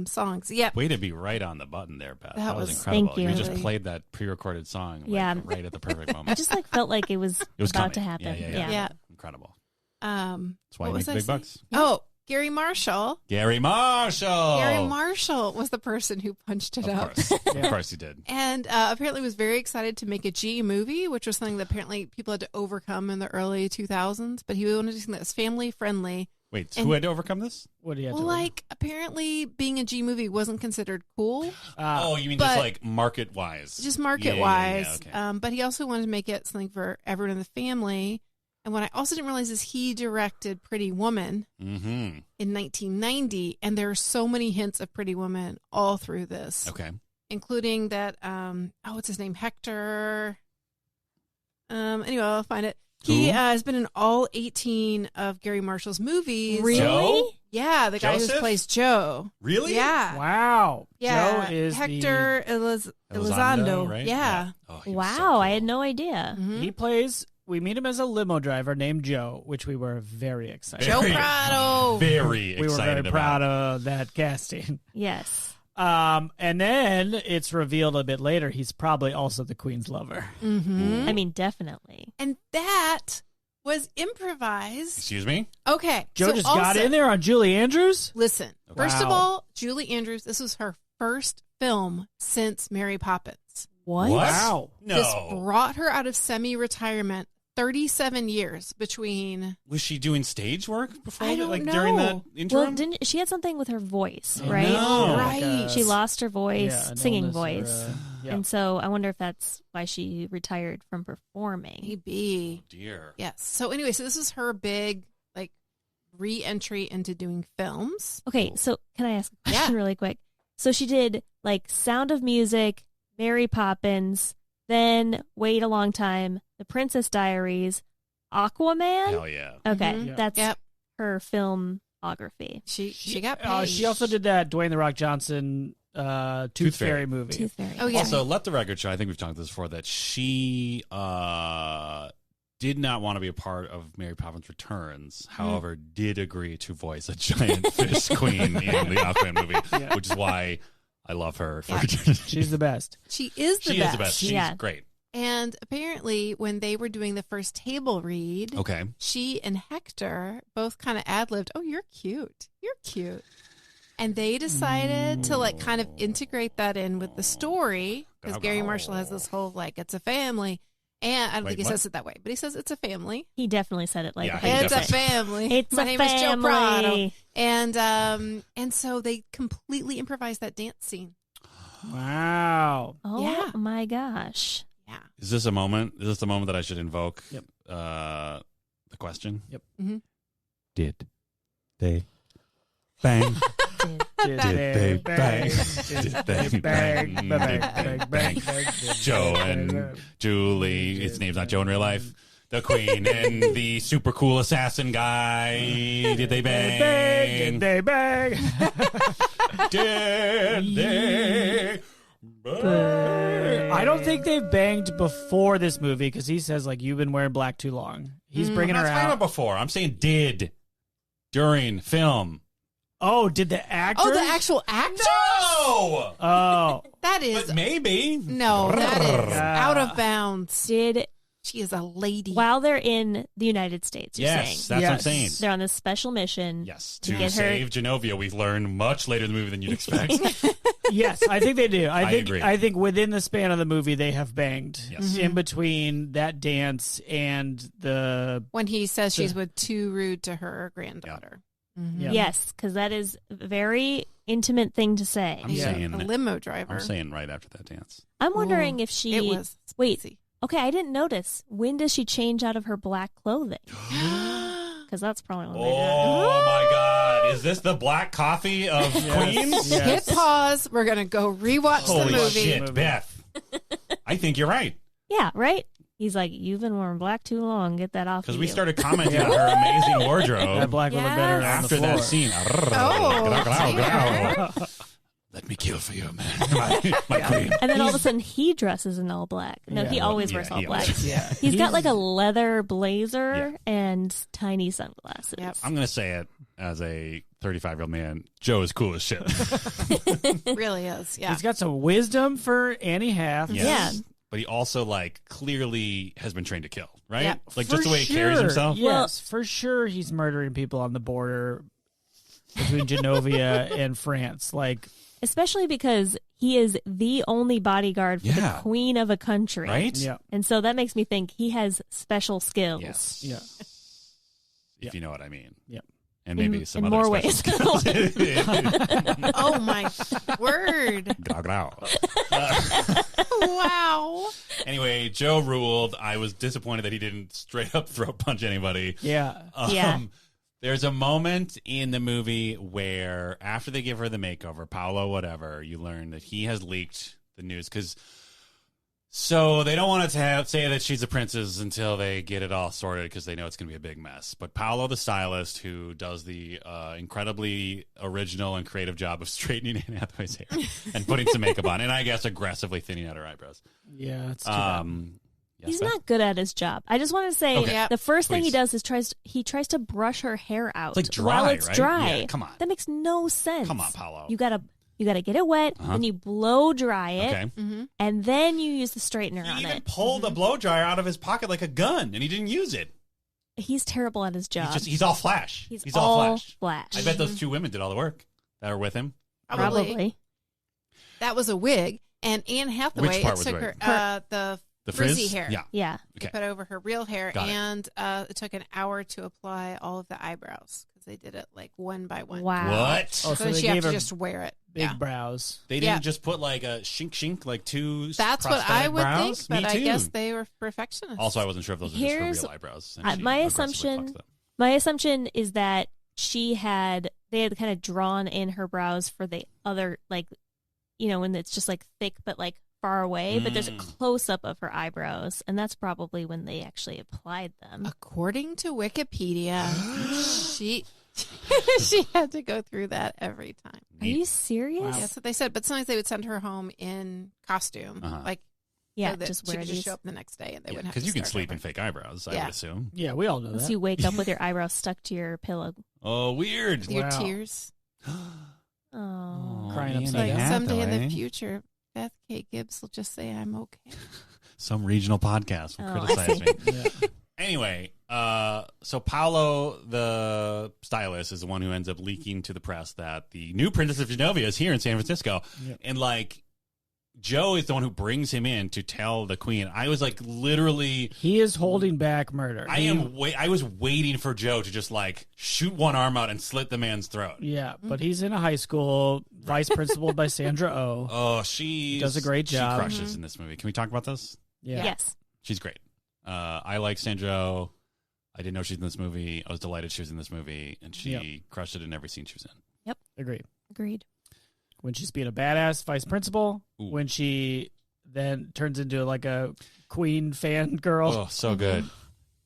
songs. Yep. Way to be right on the button there, Beth. That That was was- incredible. Thank you. just Really. played that pre-recorded song Yeah. right at the perfect I moment. just like felt like it was was about to coming. happen. Yeah. Yeah. Incredible. That's That's why you make the big bucks. Oh, Gary Marshall. Gary Marshall. Gary Marshall was the person who punched it Of up. course. Of course he did. And apparently was very excited to make a G movie, which was something that apparently people had to overcome in the early 2000s. But he wanted to do something that was family friendly. Wait, And- who had to overcome this? What do you have Well, to like apparently being a G movie wasn't considered cool, Oh, you mean but- just like market-wise? just market Yeah, wise. okay. But he also wanted to make it something for everyone in the family. And what I also didn't realize is he directed Pretty Woman Mm-hmm. in 1990, and there are so many hints of Pretty Woman all through this. Okay. Including that what's his name, Hector. Anyway, I'll find it. He Who? has been in all 18 of Gary Marshall's movies. Really? Joe? Yeah, the guy Joseph? who plays Joe. Really? Yeah. Wow. Yeah. Joe is Hector Elizondo, Elizondo. right? Yeah. Oh, he was Wow, so cool. I had no idea. Mhm. He plays. We meet him as a limo driver named Joe, which we were very excited. Joe Very- Prado. Very excited We were very about. proud of that casting. Yes. And then it's revealed a bit later he's probably also the Queen's lover. Mm-hmm. I mean, definitely. And that was improvised. Excuse me? Okay. Joe so just also, got in there on Julie Andrews. Listen, first of Wow. all, Julie Andrews, this was her first film since Mary Poppins. What? Wow. This No. brought her out of semi-retirement. 37 years between. Was she doing stage work before? I don't during that know. interim? Well, didn't she had something with her voice, Oh, right? no. Right. She lost her voice, Yeah, an singing illness or, voice. yeah. And so I wonder if that's why she retired from performing. Maybe. Dear. Yes. So anyway, so this is her big like re-entry into doing films. Okay, so can I ask a question Yeah. really quick? So she did like Sound of Music, Mary Poppins, then wait a long time, The Princess Diaries, Aquaman. Hell yeah. Okay, Mhm. Yeah. that's Yep. her filmography. She got paid. She also did that Dwayne the Rock Johnson Tooth Fairy. Fairy movie. Tooth Fairy. Oh, yeah. Also, let the record show, I think we've talked about this before, that she did not want to be a part of Mary Poppins Returns, however, did agree to voice a giant fish queen in the Aquaman movie, Yeah. which is why I love her. For Yeah. She's the best. She is the she best. is the best. She's Yeah. great. And apparently, when they were doing the first table read, Okay. she and Hector both kind of ad-libbed, "Oh, you're cute. You're cute." And they decided to like kind of integrate that in with the story because Gary Marshall has this whole like it's a family, and I don't Wait, think he what? says it that way, but he says it's a family. He definitely said it like Yeah, a he It's a definitely- family. It's My a name is Joe family. Prado, and so they completely improvised that dance scene. Wow. Oh Yeah. my gosh. Yeah. Is this a moment? Is this the moment that I should invoke Yep. the question? Yep. Mhm. Did they bang? Did they bang? Did Did they they bang? bang? Bang, Did bang, they bang. Joe and Julie. His name's not Joe in real life. The Queen and the super cool assassin guy. Did they bang? Did they bang? Did they bang? I don't think they've banged before this movie because he says like you've been wearing black too long. He's bringing I'm her not talking out. about before. I'm saying did during film. Oh, did the actor? Oh, the actual actor? No, Oh, That is but maybe. no, that is out of bounds. Did She is a lady. while they're in the United States, you're Yes, saying. that's what I'm Yes. saying. They're on this special mission. Yes, To to get her- save Genovia, we've learned much later in the movie than you'd expect. yes, I think they do. I think agree. I think within the span of the movie they have banged Yes. in between that dance and the When he says she's too rude to her granddaughter. Mhm. Yeah. Yes, because that is a very intimate thing to say. I'm Yeah, saying, the limo driver. I'm saying right after that dance. I'm wondering Ooh, if she. it was Wait. spicy. Okay, I didn't notice. When does she change out of her black clothing? Because that's probably when they did. Oh my God! Is this the black coffee of Queens? Yes. Hit pause. We're gonna go rewatch the Holy movie. shit, Movie. Beth! I think you're right Yeah, right? He's like, you've been wearing black too long. Get that off because of we you. started commenting on her amazing wardrobe that black would look better on the after floor. that scene. Oh, Let me kill for you, man. My queen. And then all of a sudden he dresses in all black. No, Yeah. he always wears Yeah, all he black. always- Yeah. He's got like a leather blazer Yeah. and tiny sunglasses. Yep. I'm going to say it as a 35-year-old man. Joe is cool as shit. Really is. Yeah. He's got some wisdom for Annie Hath. Yes. Yeah. But he also, like, clearly has been trained to kill, right? Yeah. Like, For just the way he carries sure. himself. Yes, for sure he's murdering people on the border between Genovia and France. Like, Especially because he is the only bodyguard for Yeah. the queen of a country. Right? yeah. And so that makes me think he has special skills. Yes. Yeah. If you know what I mean. Yep. And maybe In- some in other more special ways. skills. Oh my word. Growl, growl. Wow. Anyway, Joe ruled. I was disappointed that he didn't straight up throat punch anybody. Yeah. Yeah. There's a moment in the movie where after they give her the makeover, Paolo, whatever, you learn that he has leaked the news because so they don't want to say that she's a princess until they get it all sorted because they know it's going to be a big mess. But Paolo, the stylist, who does the incredibly original and creative job of straightening Anne Hathaway's hair and putting some makeup on, and I guess aggressively thinning out her eyebrows. Yeah. It's too bad. Yes, He's Beth? not good at his job. I just want to say Okay. Yep. the first thing he Please. does is tries to brush her hair out It's like dry, while it's right? dry. Yeah, come on. That makes no sense. Come on, Paolo. You gotta get it wet, then you blow dry it, Okay. and then you use the straightener He on even it. pulled the blow dryer out of his pocket like a gun, and he didn't use it. He's terrible at his job. He's all flash. He's all all flash. flash. I bet those two women did all the work that were with him. Probably. That was a wig. And Anne Hathaway, Which part it was took wig? her the The frizzy frizz? hair. Yeah. Yeah. They Okay. put over her real hair, Got it. and it took an hour to apply all of the eyebrows because they did it like one by one. Wow. What? Oh, So, so then they she have gave to her just wear it. big Yeah. brows. They didn't Yeah. just put like a shink, like two That's what I prosthetic would brows? think, but Me I too. guess they were perfectionists. Also, I wasn't sure if those were just Here's- her real eyebrows. and she my aggressively assumption- plucks them. My assumption is that they had kind of drawn in her brows for the other, like, when it's just like thick but like far away, but there's a close up of her eyebrows, and that's probably when they actually applied them. According to Wikipedia, she she had to go through that every time. Are you serious? Wow. That's what they said. But sometimes they would send her home in costume, Uh-huh. like Yeah, so that just she wear could these. just show up the next day and they wouldn't have Because to you can start sleep over. in fake eyebrows, I Yeah. would assume. Yeah, we all know Once that. you wake up with your eyebrows stuck to your pillow. Oh, weird. With your Wow. tears. Oh. Crying Anne upside Like down. someday in the Hathaway. future, Beth K. Gibbs will just say, "I'm okay." Some regional podcast will Oh, I criticize see. me. Yeah. Anyway, so Paolo, the stylist, is the one who ends up leaking to the press that the new Princess of Genovia is here in San Francisco. Yep. And, like, Joe is the one who brings him in to tell the queen. I was, like, literally... He is holding back murder. I was waiting for Joe to just, like, shoot one arm out and slit the man's throat. Yeah, but he's in a high school, vice principal by Sandra Oh. Oh, she Does a great job. She crushes in this movie. Can we talk about this? Yeah. Yes. She's great. I like Sandra Oh. I didn't know she's in this movie. I was delighted she was in this movie, and she Yep. crushed it in every scene she was in. Agree. Agreed. When she's being a badass vice principal, Ooh. when she then turns into like a queen fan girl, Oh, so good.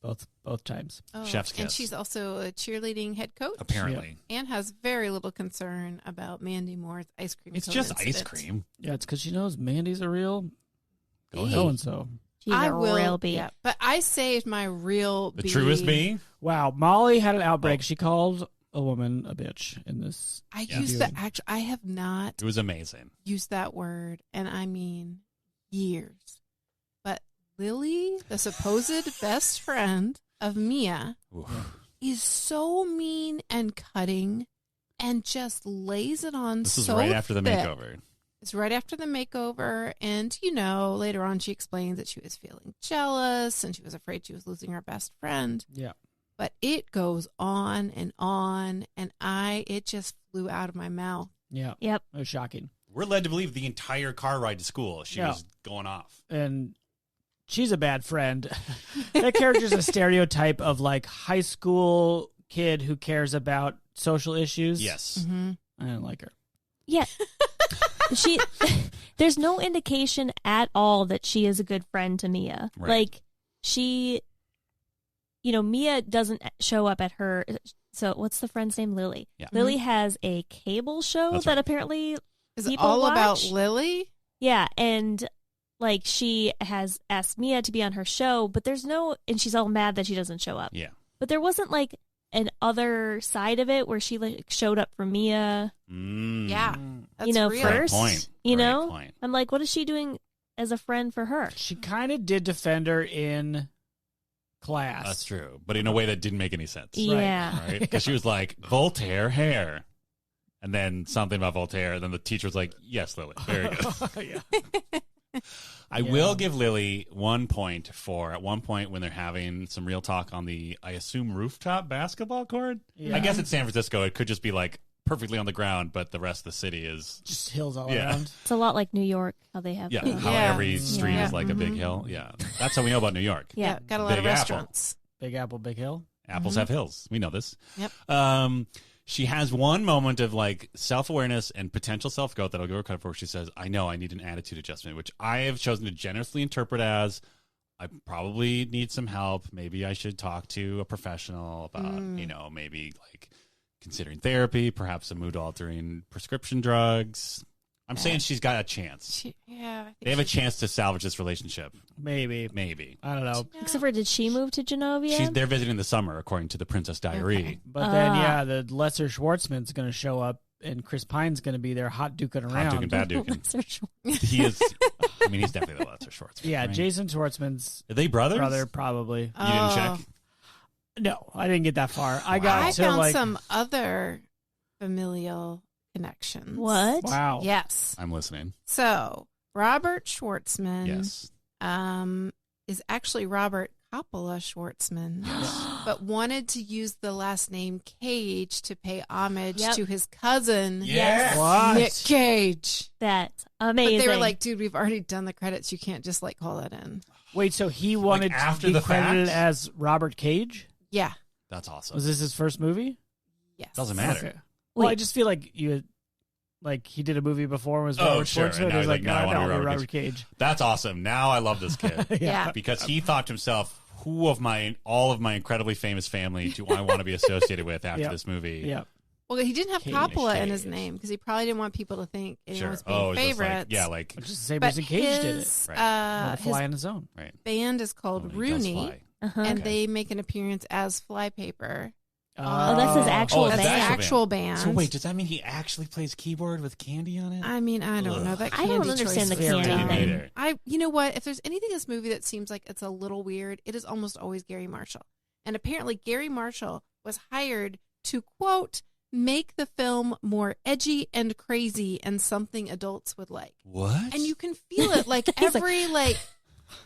both times. Oh, Chef's and kiss. she's also a cheerleading head coach. Apparently. And has very little concern about Mandy Moore's ice cream. It's cone just ice incident. cream. Yeah, it's because she knows Mandy's a real Go Hey. ahead. so and so. She's I a will, real bee. yeah, but I saved my real The bee. truest bee? Wow, Molly had an outbreak. Oh. She called a woman a bitch in this. I Yeah. used that. Actually, I have not It was amazing. used that word, and I mean years. But Lily, the supposed best friend of Mia, Oof. is so mean and cutting, and just lays it on. This is so right after the thick. makeover. It's right after the makeover, and later on she explains that she was feeling jealous and she was afraid she was losing her best friend. Yeah. But it goes on, and it just flew out of my mouth. Yeah. Yep. It was shocking. We're led to believe the entire car ride to school, she Yeah. was going off. And she's a bad friend. That character's a stereotype of like high school kid who cares about social issues. Yes. Mm-hmm. I don't like her. Yeah. There's no indication at all that she is a good friend to Mia. Right. Like Mia doesn't show up at her. So what's the friend's name? Lily. Yeah. Lily has a cable show That's that right. apparently Is it people all about watch. Lily? Yeah, and like she has asked Mia to be on her show, but there's no, and she's all mad that she doesn't show up. Yeah. But there wasn't like an other side of it where she like showed up for Mia, Yeah. That's you know, real. Great first. point. You Great know, point. I'm like, what is she doing as a friend for her? She kind of did defend her in class. That's true, but in a way that didn't make any sense. Yeah. Right? Because she was like, Voltaire hair. And then something about Voltaire. And then the teacher was like, yes, Lily. Very good. Yeah. I will give Lily 1 point for at one point when they're having some real talk on the, I assume, rooftop basketball court. Yeah. I guess it's San Francisco. It could just be like perfectly on the ground, but the rest of the city is, Just hills all Yeah. around. It's a lot like New York, how they have. yeah, the- how Yeah. every street Yeah. is like a big hill. Yeah. That's how we know about New York. Yeah. Got a lot Big of Apple. restaurants. Big Apple, Big Hill. Apples have hills. We know this. Yep. She has one moment of like self-awareness and potential self-growth that I'll give her credit for. She says, I know I need an attitude adjustment, which I have chosen to generously interpret as I probably need some help. Maybe I should talk to a professional about, maybe like considering therapy, perhaps some mood-altering prescription drugs. I'm saying she's got a chance. I think They have a she- chance to salvage this relationship. Maybe. Maybe. I don't know. Except for, did she move to Genovia? They're visiting the summer, according to the Princess Diary. Okay. But then, Ah. yeah, the lesser Schwartzman's going to show up, and Chris Pine's going to be there hot duking around. Hot duking, bad duking. Lesser Schwartz. He is, I mean, he's definitely the lesser Schwartzman. Yeah, right? Jason Schwartzman's Are they brothers? brother, probably. You didn't Oh. check? No, I didn't get that far. I got I to found like, some other familial connections. What? wow. Yes. I'm listening. So Robert Schwartzman Yes. is actually Robert Coppola Schwartzman, but wanted to use the last name Cage to pay homage Yep. to his cousin, Yes. What? Nick Cage. That's But amazing. they were like, dude, we've already done the credits. You can't just like call that in. Wait, so he wanted after to be the credited fact? as Robert Cage? Yeah. That's awesome. Was this his first movie? Yes. Doesn't matter. Okay. Well, I Wait. just feel like like he did a movie before and was Oh, Robert sure, Schwartzman. and now He was he's like, like, now I no, wanna be no, Robert Robert Cage. That's awesome. Now I love this kid Yeah. because he thought to himself, who of all of my incredibly famous family do I want to be associated with after Yep. this movie? Yeah. Well, he didn't have Cage. Coppola in his Cage. name because he probably didn't want people to think it Sure. was being Oh, it's just favorites. like, yeah, like, Which is the same But reason Cage did it. his, Right. Let it his fly on his own. right. band is Oh, called he does Rooney, fly. Uh-huh. and Okay. they make an appearance as Flypaper. Oh, that's his actual That's the band. actual band. So wait, does that mean he actually plays keyboard with candy on it? I mean, I don't know. That I don't candy understand choice the was candy dumb. thing. either. You know what? If there's anything in this movie that seems like it's a little weird, it is almost always Gary Marshall. And apparently, Gary Marshall was hired to quote make the film more edgy and crazy and something adults would like. What? And you can feel it like He's every like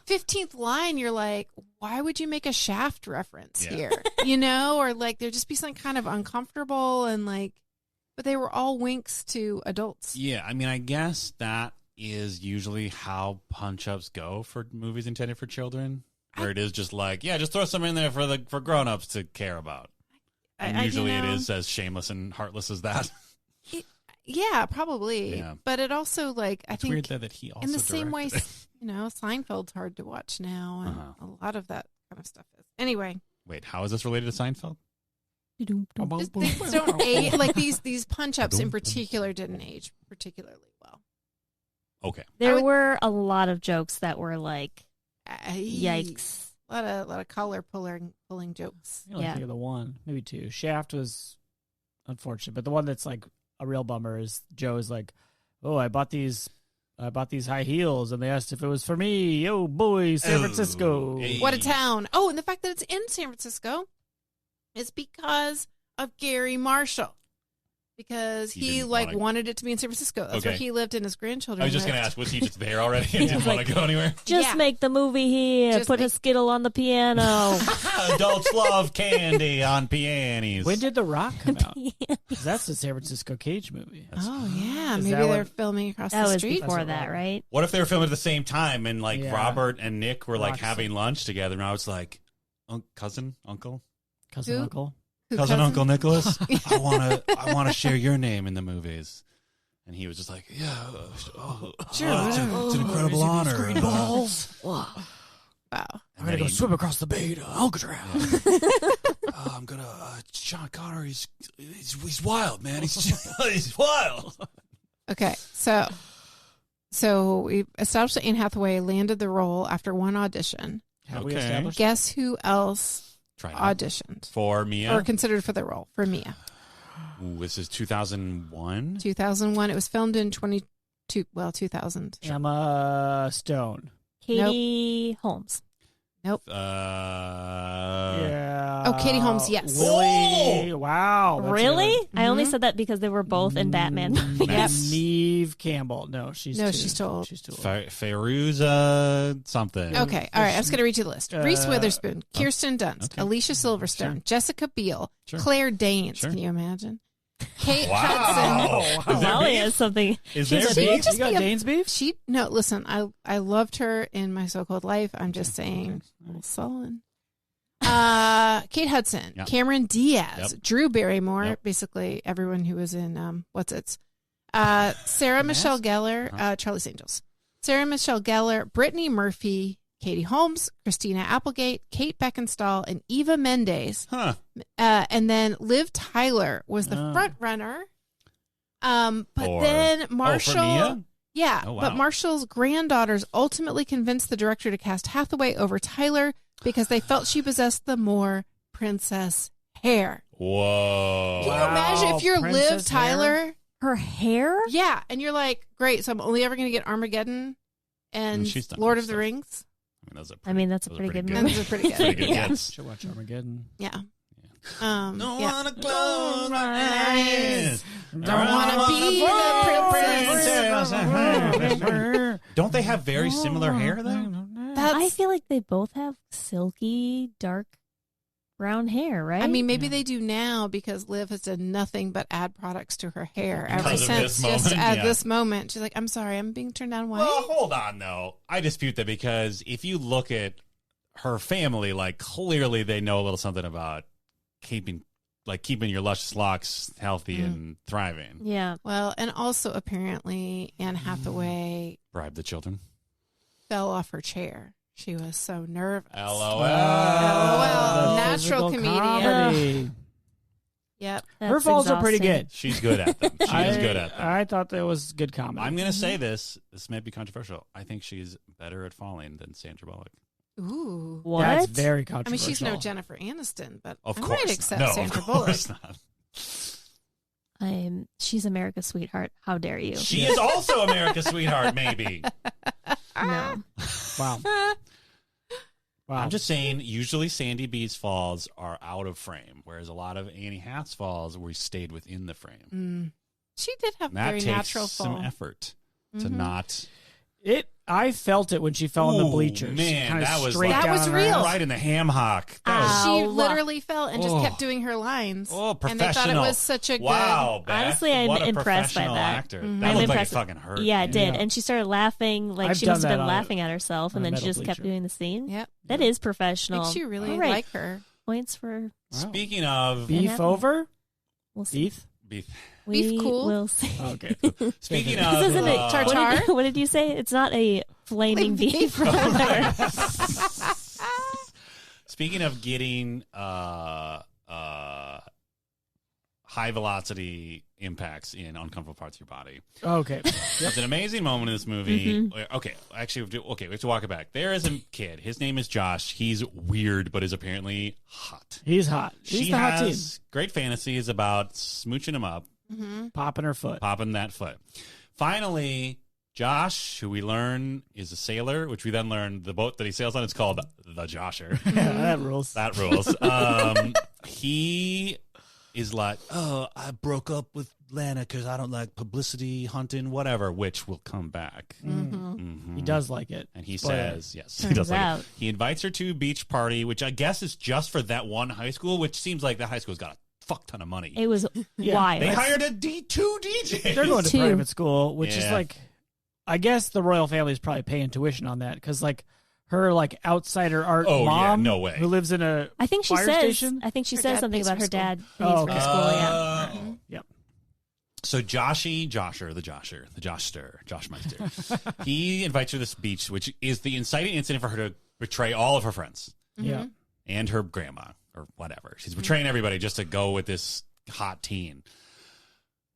15th line you're like, why would you make a Shaft reference Yeah. here? You know, or like there'd just be something kind of uncomfortable and like, but they were all winks to adults. Yeah, I mean, I guess that is usually how punch-ups go for movies intended for children, where it is just like, yeah, just throw some in there for grown-ups to care about. And usually it is as shameless and heartless as that. Yeah, probably. Yeah. But it also like I It's think weird that he also in the same way, directed it. you know, Seinfeld's hard to watch now, and Uh-huh. a lot of that kind of stuff is. Anyway, Wait, how is this related to Seinfeld? things don't age like these punch ups in particular didn't age particularly well. Okay. There would- were a lot of jokes that were like, Yikes! yikes. A lot of collar pulling jokes. I only Yeah. think of the one, maybe two. Shaft was unfortunate, but the one that's like a real bummer is Joe is like, "Oh, I bought these high heels, and they asked if it was for me. Yo, boy, San Oh, Francisco." hey. What a town! Oh, and the fact that it's in San Francisco is because of Gary Marshall. Because He he didn't like wanna- wanted it to be in San Francisco. That's where Okay. he lived and his grandchildren. I was just going to lived. ask, was he just there already and didn't He's want like- to go anywhere? just Yeah. make the movie here. Just Put a make- skittle on the piano. Adults love candy on pianos. When did The Rock come out? 'Cause that's the San Francisco Cage movie. Oh yeah, Is maybe that they're what- filming across That the was street. before That's that, what- right? What if they were filming at the same time and like Yeah. Robert and Nick were like Rock's having lunch together and I was like, cousin, uncle, Cousin Who? Uncle. cousin, Uncle Nicholas, I want to share your name in the movies. And he was just like, yeah, Sure, it's whatever. an incredible honor. Green balls. Wow. I'm And gonna then go he- swim across the bay to Alcatraz. I'm gonna Sean Connery. He's wild, man. He's wild. Okay, so we established that Anne Hathaway landed the role after one audition. Have we Okay. established? Guess who else Try it. auditioned For Mia. or considered for the role? For Mia. Ooh, this is 2001. 2001. It was filmed in 2000. Emma Stone. Katie Holmes. Nope. Yeah. Oh, Katie Holmes, yes. Lily. Wow. that's Really? good. I only Mhm. said that because they were both in Batman movies. Yep. Neve Campbell. No, she's No, too, she's too old. She's too old. Fairuza something. Okay, all right. I'm just going to read you the list. Reese Witherspoon, Kirsten Dunst, okay. Alicia Silverstone, Sure. Jessica Biel, Sure. Claire Danes. Sure. Can you imagine? Kate Wow. Hudson. Is there Molly beef? has something. Is She's there a- beef? just You got be a- Dane's beef? No, listen, I loved her in My So-Called Life. I'm just saying, a little sullen. Kate Hudson, Yeah. Cameron Diaz, Yep. Drew Barrymore, Yep. basically everyone who was in Sarah Michelle Gellar, Charlie's Angels. Sarah Michelle Gellar, Brittany Murphy, Katie Holmes, Christina Applegate, Kate Beckinsale, and Eva Mendes. Huh. And then Liv Tyler was the Oh. front runner. But For- then Oh, for Marshall, Mia? yeah, Oh, wow. but Marshall's granddaughters ultimately convinced the director to cast Hathaway over Tyler because they felt she possessed the more princess hair. Whoa. Can you Wow, imagine if you're Liv princess hair? Tyler? Her hair? Yeah, and you're like, great, so I'm only ever going to get Armageddon and she's done Lord other of the stuff. Rings. That's a That's a those are pretty good And movie. those are pretty good. Pretty good Yeah. hits. Should watch Armageddon. Yeah. Don't Yeah. wanna close my eyes. Don't wanna be the princess. Don't they have very similar hair though? I feel like they both have silky, dark brown hair, right? I mean, maybe they do now because Liv has done nothing but add products to her hair ever Because of since. this Just moment, at yeah. this moment, she's like, "I'm sorry, I'm being turned down white." Well, hold on though. I dispute that because if you look at her family, like clearly they know a little something about keeping your luscious locks healthy and thriving. yeah. Well, and also apparently Anne Hathaway Bribe the children. fell off her chair. She was so nervous. LOL. LOL. The Natural physical comedian. comedy. Yep. Her That's falls are pretty exhausting. good. She's good at them. She is good at them. I thought that was good comedy. I'm going to say this. This may be controversial. I think she's better at falling than Sandra Bullock. Ooh. What? That's very I controversial. mean, she's no Jennifer Aniston, but Of I course might not. accept No, Sandra of Bullock. course not. She's America's sweetheart. How dare you? She is also America's sweetheart, maybe. No. Wow. Wow. I'm just saying, usually Sandy B's falls are out of frame, whereas a lot of Annie Hath's falls we stayed within the frame. She did have And a that very takes natural some fall. effort to not. I felt it when she fell in the Ooh, bleachers. man, Kinda that was straight like- That down was on her real. ass. Right in the ham hock. That was She Ow. literally fell and just Oh. kept doing her lines. oh, And they thought professional. it was such a good. wow, Beth, Honestly, I'm what a impressed by professional that. Actor. Mhm. That I'm looked like it impressed. fucking hurt. Yeah, it did. Yeah. And she started laughing like I've she must done have been that on- laughing at herself, on and a then she metal just kept bleacher. doing the scene. Yep. That is professional. Makes you really All right. like her. Points for Speaking of Beef happened. over? we'll see. Beef? beef, Beef We cool? will see. Okay. speaking This of isn't a tartare? What did you say? It's not a flaming beef. speaking of getting high velocity impacts in uncomfortable parts of your body. Okay. There's an amazing moment in this movie. Okay, actually, we have to walk it back. There is a kid. His name is Josh. He's weird, but is apparently hot. He's hot. He's She the hot team. has great fantasies about smooching him up, Popping her foot. popping that foot. Finally, Josh, who we learn is a sailor, which we then learn the boat that he sails on is called the Josher. Yeah, that rules. That rules. He is like, oh, I broke up with Lana because I don't like publicity, hunting, whatever, which will come back. He does like it. And he Spoiler. says, yes, he Turns does like out. it. He invites her to a beach party, which I guess is just for that one high school, which seems like that high school's got a fuck ton of money. It was Yeah. wild. They hired a two DJs. They're going to Two. private school, which is Yeah. like, I guess the royal family is probably paying tuition on that because, like, her like outsider art Oh, yeah, mom, no way. who lives in a I think she fire says. station. I think she Her says dad something pays about for her school. dad pays Oh, for okay. school. Yeah. Yep. So Joshster, Josh Meister, he invites her to this beach, which is the inciting incident for her to betray all of her friends Yeah. and her grandma or whatever. She's betraying everybody just to go with this hot teen.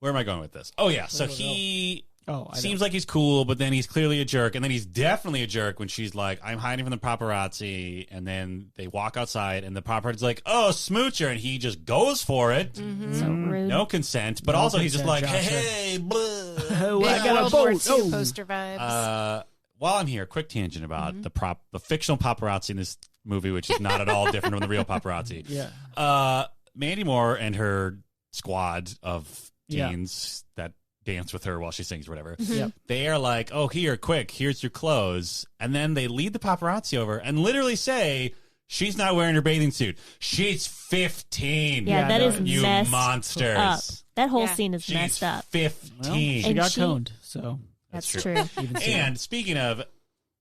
where am I going with this? Oh, yeah. So he I seems like he's cool, but then he's clearly a jerk. And then he's definitely a jerk when she's like, I'm hiding from the paparazzi. And then they walk outside, and the paparazzi's like, oh, smoocher. And he just goes for it. Mm-hmm. So rude. No consent. But No also he's just like, consent, hey, blah. Oh, I Big got a World War boat. II Oh. poster vibes. While I'm here, quick tangent about the fictional paparazzi in this movie, which is not at all different from the real paparazzi. Yeah. Mandy Moore and her squad of Yeah. teens that dance with her while she sings or whatever. Yep. They are like, oh, here, quick, here's your clothes. And then they lead the paparazzi over and literally say, she's not wearing her bathing suit. She's 15. Yeah, Yeah, that no, is you messed monsters. up. That whole Yeah. scene is She's messed up. 15. She And got she- coned, so That's true. true. even sooner. And speaking of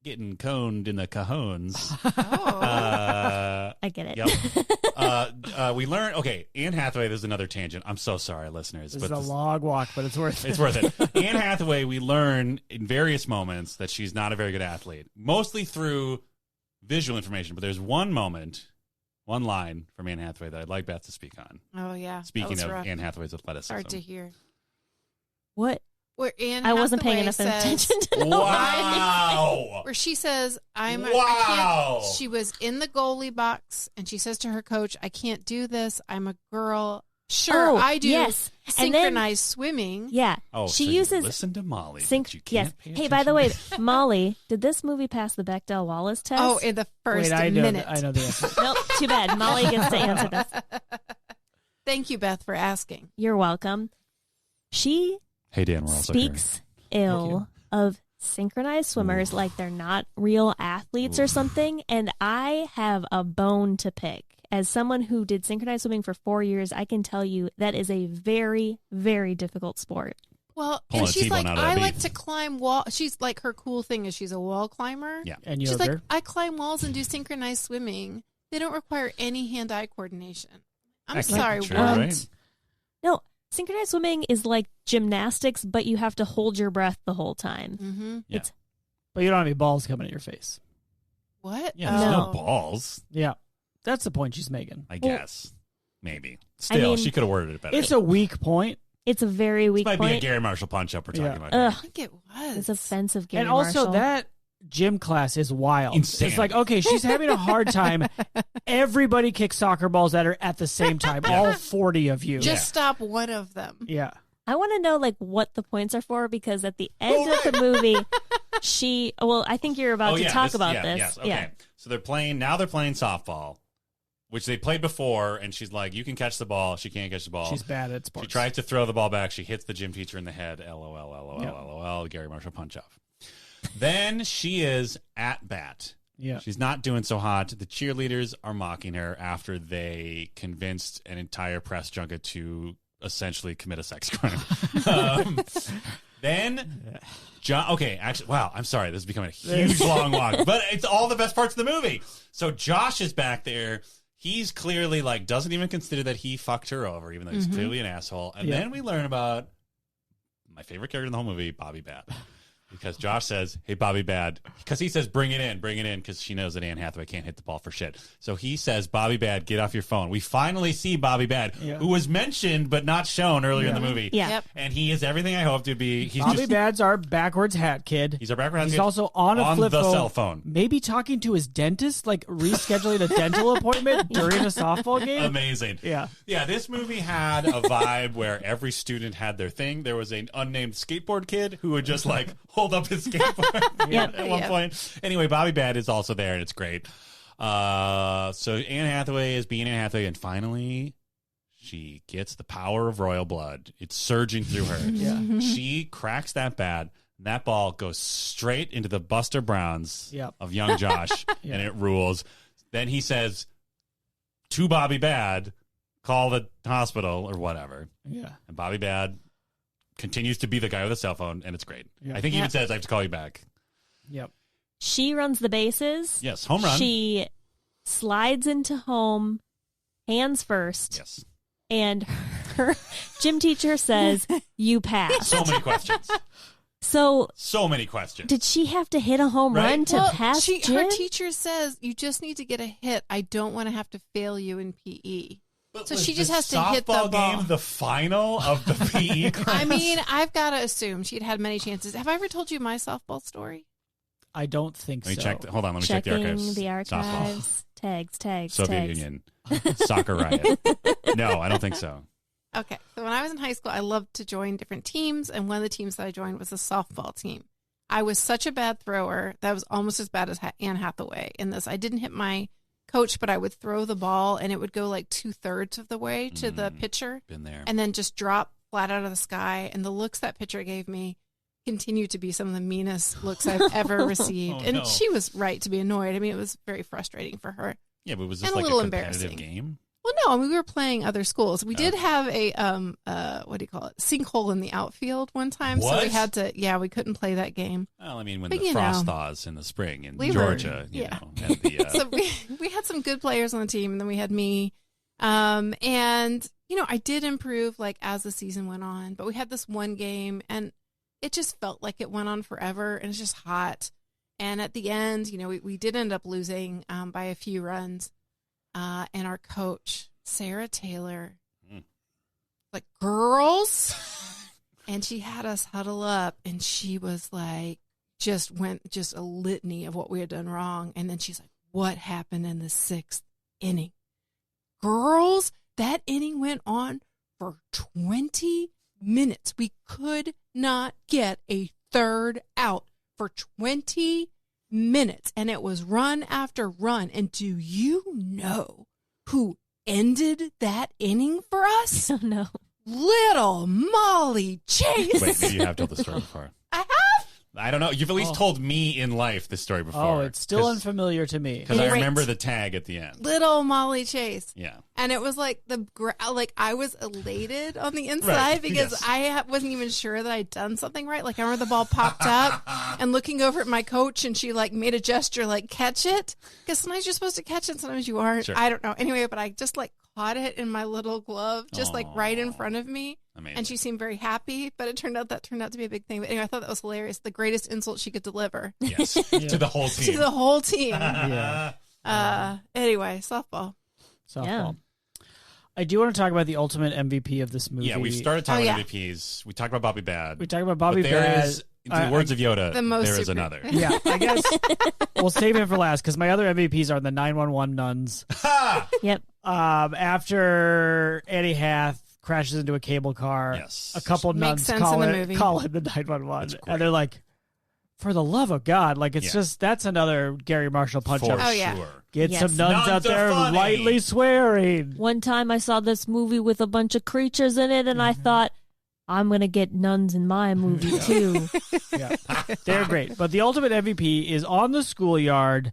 getting coned in the cajones, Oh. I get it. yep. We learn. Okay, Anne Hathaway. There's another tangent. I'm so sorry, listeners. This but is a long walk, but it's worth it. it's worth it. Anne Hathaway. We learn in various moments that she's not a very good athlete, mostly through visual information. But there's one moment, one line from Anne Hathaway that I'd like Beth to speak on. Oh, yeah. Speaking that of was rough. Anne Hathaway's athleticism. Hard to hear. What? Where Anne I wasn't paying Hathaway enough says- attention to the line. Wow. Where she says, I Wow. can't. She was in the goalie box, and she says to her coach, I can't do this. I'm a girl. Sure, Oh, I do yes. And then- synchronized swimming. Yeah. Oh, she so you uses listen to Molly. sync. but you Yes. can't pay Hey, by the attention? way, Molly, did this movie pass the Bechdel Wallace test? Oh, in the first Wait, I know, minute. I know the answer. Nope. Too bad. Molly gets to answer this. Thank you, Beth, for asking. You're welcome. She Hey, Dan, we're also speaks ill of synchronized swimmers like they're not real athletes or something, and I have a bone to pick. As someone who did synchronized swimming for 4 years, I can tell you that is a very, very difficult sport. Well, Pulling and a she's T-bone like, out of I that like beef. to climb wall. She's like, her cool thing is she's a wall climber. Yeah. And She's yoga. like, I climb walls and do synchronized swimming. They don't require any hand-eye coordination. I'm Excellent. sorry, True, what? right? No, synchronized swimming is like gymnastics, but you have to hold your breath the whole time. Mm-hmm. Yeah. It's But you don't have any balls coming at your face. What? Yeah, there's No. no balls, Yeah. That's the point she's making. I Well, guess. Maybe. Still, mean- she could have worded it better. It's a weak point. It's a very This weak might be a point. Gary Marshall punch-up we're talking Yeah. about here. I Ugh, think it was. it's offensive, Gary And also Marshall. that gym class is wild. Insane. It's like, okay, she's having a hard time. Everybody kicks soccer balls at her at the same time. All 40 of you. Just stop one of them. Yeah. I want to know like what the points are for, because at the end of the movie, I think you're about to talk about this. Yes, okay. Yeah. So they're playing softball, which they played before, and she's like, you can catch the ball. She can't catch the ball. She's bad at sports. She tries to throw the ball back. She hits the gym teacher in the head. LOL, LOL, Yep. LOL. Gary Marshall punch off. Then she is at bat. Yeah. She's not doing so hot. The cheerleaders are mocking her after they convinced an entire press junket to essentially commit a sex crime. Then, John. Okay, actually, wow. I'm sorry. This is becoming a huge long walk, but it's all the best parts of the movie. So Josh is back there. He's clearly like doesn't even consider that he fucked her over, even though he's clearly an asshole. And Yeah. then we learn about my favorite character in the whole movie, Bobby Bad. Because Josh says, hey, Bobby Bad. Because he says, bring it in, because she knows that Anne Hathaway can't hit the ball for shit. So he says, Bobby Bad, get off your phone. We finally see Bobby Bad, Yeah. who was mentioned but not shown earlier in the movie. Yeah. Yep. And he is everything I hoped to be. He's Bobby just, Bad's our backwards hat kid. he's our background. He's kid also on a flip the phone. cell phone. Maybe talking to his dentist, like rescheduling a dental appointment during a softball game. Amazing. Yeah. Yeah, this movie had a vibe where every student had their thing. There was an unnamed skateboard kid who would just like hold up his skateboard at one Yep. point. Anyway, Bobby Bad is also there, and it's great. So Anne Hathaway is being Anne Hathaway, and finally she gets the power of royal blood. It's surging through her. Yeah. She cracks that bat. And that ball goes straight into the Buster Browns Yep. of young Josh, Yeah. and it rules. Then he says to Bobby Bad, call the hospital or whatever. Yeah. And Bobby Bad continues to be the guy with a cell phone, and it's great. Yeah. I think he even says, I have to call you back. Yep. She runs the bases. Yes, home run. She slides into home, hands first, Yes. and her gym teacher says, "You passed." So many questions. So, So many questions. did she have to hit a home Right? run to Well, pass her gym? teacher says, you just need to get a hit. I don't want to have to fail you in PE. So was she just the has to hit the softball ball. game the final of the PE class? I mean, I've got to assume she'd had many chances. Have I ever told you my softball story? I don't think Let me so. check. Hold on. Let me Checking check the archives. the Softball. archives. Tags. Soviet Union. Soccer riot. No, I don't think so. Okay. So when I was in high school, I loved to join different teams, and one of the teams that I joined was a softball team. I was such a bad thrower that I was almost as bad as Anne Hathaway in this. I didn't hit my coach, but I would throw the ball, and it would go like 2/3 of the way to the pitcher. Been there. And then just drop flat out of the sky. And the looks that pitcher gave me continue to be some of the meanest looks I've ever received. Oh, and no. she was right to be annoyed. I mean, it was very frustrating for her. Yeah, but was this and a like little a competitive embarrassing. game? Well, no, I mean, we were playing other schools. We did Okay. have a, what do you call it? Sinkhole in the outfield one time. So What? we had to, we couldn't play that game. Well, I mean, when But, the you frost know, thaws in the spring in we were- Georgia, you yeah. know, and the, So we had some good players on the team, and then we had me. And, you know, I did improve like as the season went on, but we had this one game and it just felt like it went on forever, and it's just hot. And at the end, you know, we did end up losing by a few runs. And our coach, Sarah Taylor, like, girls. And she had us huddle up, and she was like, just a litany of what we had done wrong. And then she's like, what happened in the 6th inning? Girls, that inning went on for 20 minutes. We could not get a third out for 20 minutes. And it was run after run. And do you know who ended that inning for us? Oh, no. Little Molly Chase. wait, maybe you have told the story before. I have. I don't know. You've at least told me in life this story before. Oh, it's still unfamiliar to me. Because I Great. remember the tag at the end. Little Molly Chase. Yeah. And it was like I was elated on the inside Right, because yes. I wasn't even sure that I'd done something right. Like, I remember the ball popped up and looking over at my coach, and she like made a gesture like, catch it. Because sometimes you're supposed to catch it, sometimes you aren't. Sure. I don't know. Anyway, but I just like caught it in my little glove, just like right in Aw. front of me. Amazing. And she seemed very happy, but it turned out to be a big thing. But anyway, I thought that was hilarious. The greatest insult she could deliver Yes. To the whole team. to the whole team. Yeah. Anyway, softball. Softball. Yeah. I do want to talk about the ultimate MVP of this movie. Yeah, we started talking Oh, about yeah. MVPs. We talked about Bobby Bad. We talked about Bobby but there Bad. is, in the words of Yoda, the most there is super- another. Yeah, I guess we'll save it for last because my other MVPs are the 911 nuns. Yep. After Annie Hath crashes into a cable car, Yes. a couple Makes nuns sense call in the it movie. call it the 911, That's great. and they're like, "For the love of God!" Like it's Yeah. just that's another Gary Marshall punch For up. Oh, yeah. sure. Get Yes. some nuns out Nuns are there funny. lightly swearing. One time I saw this movie with a bunch of creatures in it, and I thought, I'm going to get nuns in my movie, too. Yeah, they're great. But the ultimate MVP is on the schoolyard,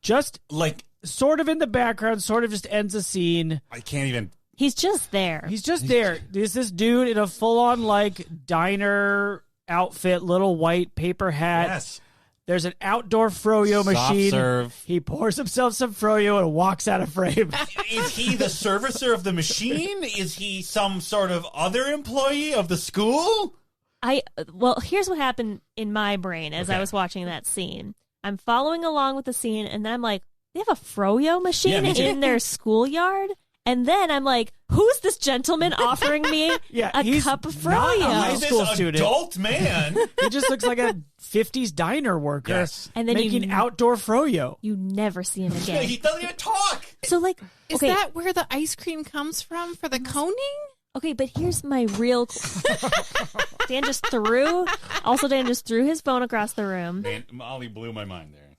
just Like, sort of in the background, sort of just ends a scene. I can't even. He's just there. He's just there. There's this dude in a full-on like diner outfit, little white paper hat. Yes. There's an outdoor froyo Soft machine. serve. He pours himself some froyo and walks out of frame. Is he the servicer of the machine? Is he some sort of other employee of the school? Well, here's what happened in my brain as I Okay. was watching that scene. I'm following along with the scene, and then I'm like, they have a froyo machine me too. in their schoolyard? And then I'm like, who's this gentleman offering me Yeah, a he's cup of not froyo? a high He's school this student. adult man. He just looks like a 50s diner worker Yes. And then making you- outdoor froyo. You never see him again. He doesn't even talk. So, like, Is okay, that where the ice cream comes from for the coning? okay, but here's my real. Dan just threw his phone across the room. Man, Molly blew my mind there.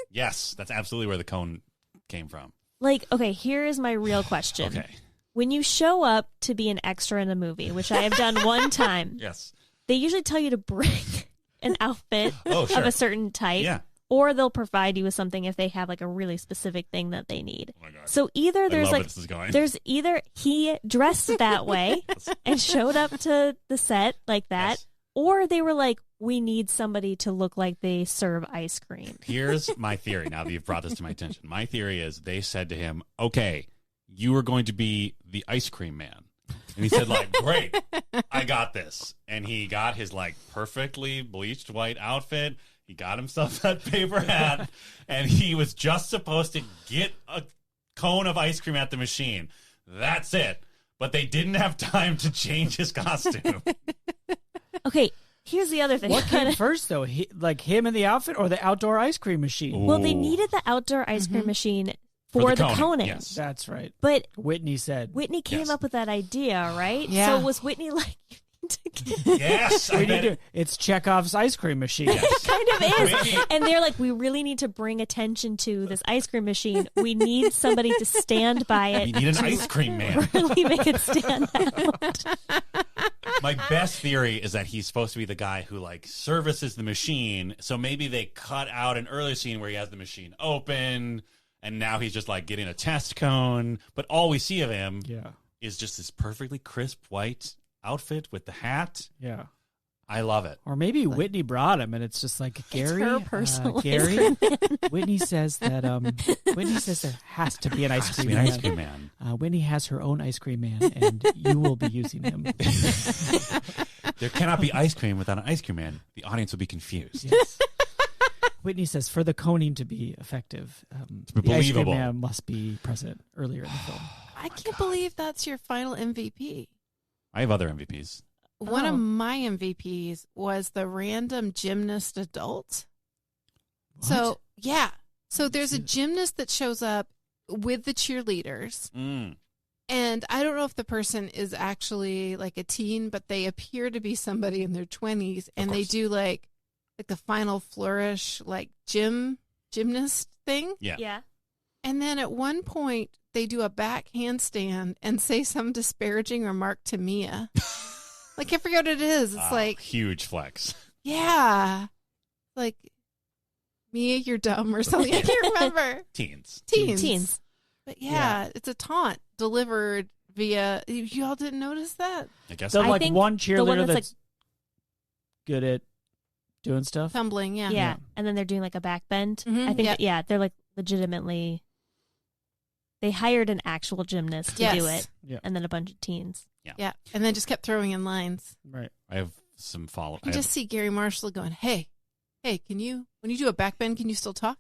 Yes, that's absolutely where the cone came from. Like, okay, here is my real question. Okay. When you show up to be an extra in a movie, which I have done one time, Yes. they usually tell you to bring an outfit Oh, sure. of a certain type. Yeah. Or they'll provide you with something if they have like a really specific thing that they need. Oh my God. So either I there's love like where this is going. there's either he dressed that way and showed up to the set like that, Yes. or they were like, we need somebody to look like they serve ice cream. Here's my theory. Now that you've brought this to my attention, my theory is they said to him, "Okay, you are going to be the ice cream man," and he said, "Like, great, I got this." And he got his like perfectly bleached white outfit. He got himself that paper hat, and he was just supposed to get a cone of ice cream at the machine. That's it. But they didn't have time to change his costume. Okay, here's the other thing. What came first, though? Like him in the outfit or the outdoor ice cream machine? Well, they Ooh. needed the outdoor ice cream machine for the coning. Yes. That's right. But Whitney said. Whitney came Yes. up with that idea, right? Yeah. So was Whitney like, you need to get Yes. I bet It's Chekhov's ice cream machine. Yes. kind of is. Whitney- And they're like, we really need to bring attention to this ice cream machine. We need somebody to stand by We it. need an ice cream man. Really make it stand out. My best theory is that he's supposed to be the guy who like services the machine. So maybe they cut out an earlier scene where he has the machine open, and now he's just like getting a test cone. But all we see of him Yeah. is just this perfectly crisp white outfit with the hat. Yeah. I love it. Or maybe Whitney brought him, and it's just like Gary. her personal ice Gary. cream Whitney says that. Whitney says there has to be an ice Has to cream be an man. ice cream man. Whitney has her own ice cream man, and you will be using him. There cannot be ice cream without an ice cream man. The audience will be confused. Yes. Whitney says for the coning to be effective, be the ice cream believable. man must be present earlier in the film. I can't believe that's your final MVP. I have other MVPs. One Oh. of my MVPs was the random gymnast adult. So, yeah. So there's a gymnast that shows up with the cheerleaders. Mm. And I don't know if the person is actually like a teen, but they appear to be somebody in their 20s. And they course. do like the final flourish, like gymnast thing. Yeah. Yeah. And then at one point, they do a back handstand and say some disparaging remark to Mia. Like, I forget what it is. It's Wow, like, huge flex. yeah. Like, Mia, you're dumb or something. I can't remember. Teens. Teens. But yeah, it's a taunt delivered via. You all didn't notice that? I guess So I like think one the cheerleader one that's, that's good at doing stuff. Tumbling, yeah. Yeah. And then they're doing like a back bend. Mhm, I think, yeah. that, they're like legitimately, they hired an actual gymnast to do Yes. it. Yeah. And then a bunch of teens. Yeah. And then just kept throwing in lines. Right. I have some follow. You just see Gary Marshall going, hey, when you do a back bend, can you still talk?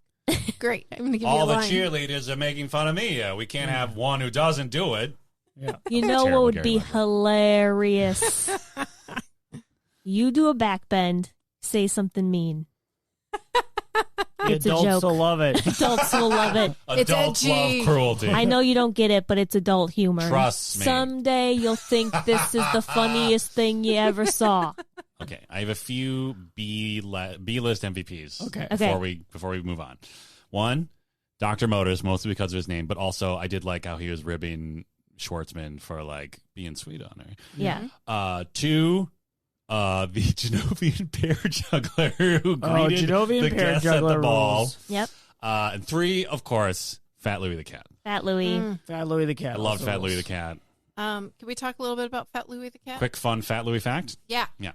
Great. I'm going to give you a all the line. cheerleaders are making fun of me. We can't have one who doesn't do it. Yeah. You I'm a know what terrible would Gary be Marshall. hilarious? You do a back bend, say something mean. The It's a adults joke. will love it. Adults will love it. It's Adults edgy. love cruelty. I know you don't get it, but it's adult humor. Trust me. Someday you'll think this is the funniest thing you ever saw. Okay, I have a few B-list MVPs. Okay. Before we move on. One, Dr. Motors, mostly because of his name, but also I did like how he was ribbing Schwartzman for like being sweet on her. Yeah. Two, the Genovian pear juggler who greeted Genovian the pear guests at juggler the ball. rules. Yep. And three, of course, Fat Louie the cat. Fat Louie. Fat Louie the cat. I loved also Fat Louie rules. the cat. Can we talk a little bit about Fat Louie the cat? Quick, fun Fat Louie fact. Yeah. Yeah.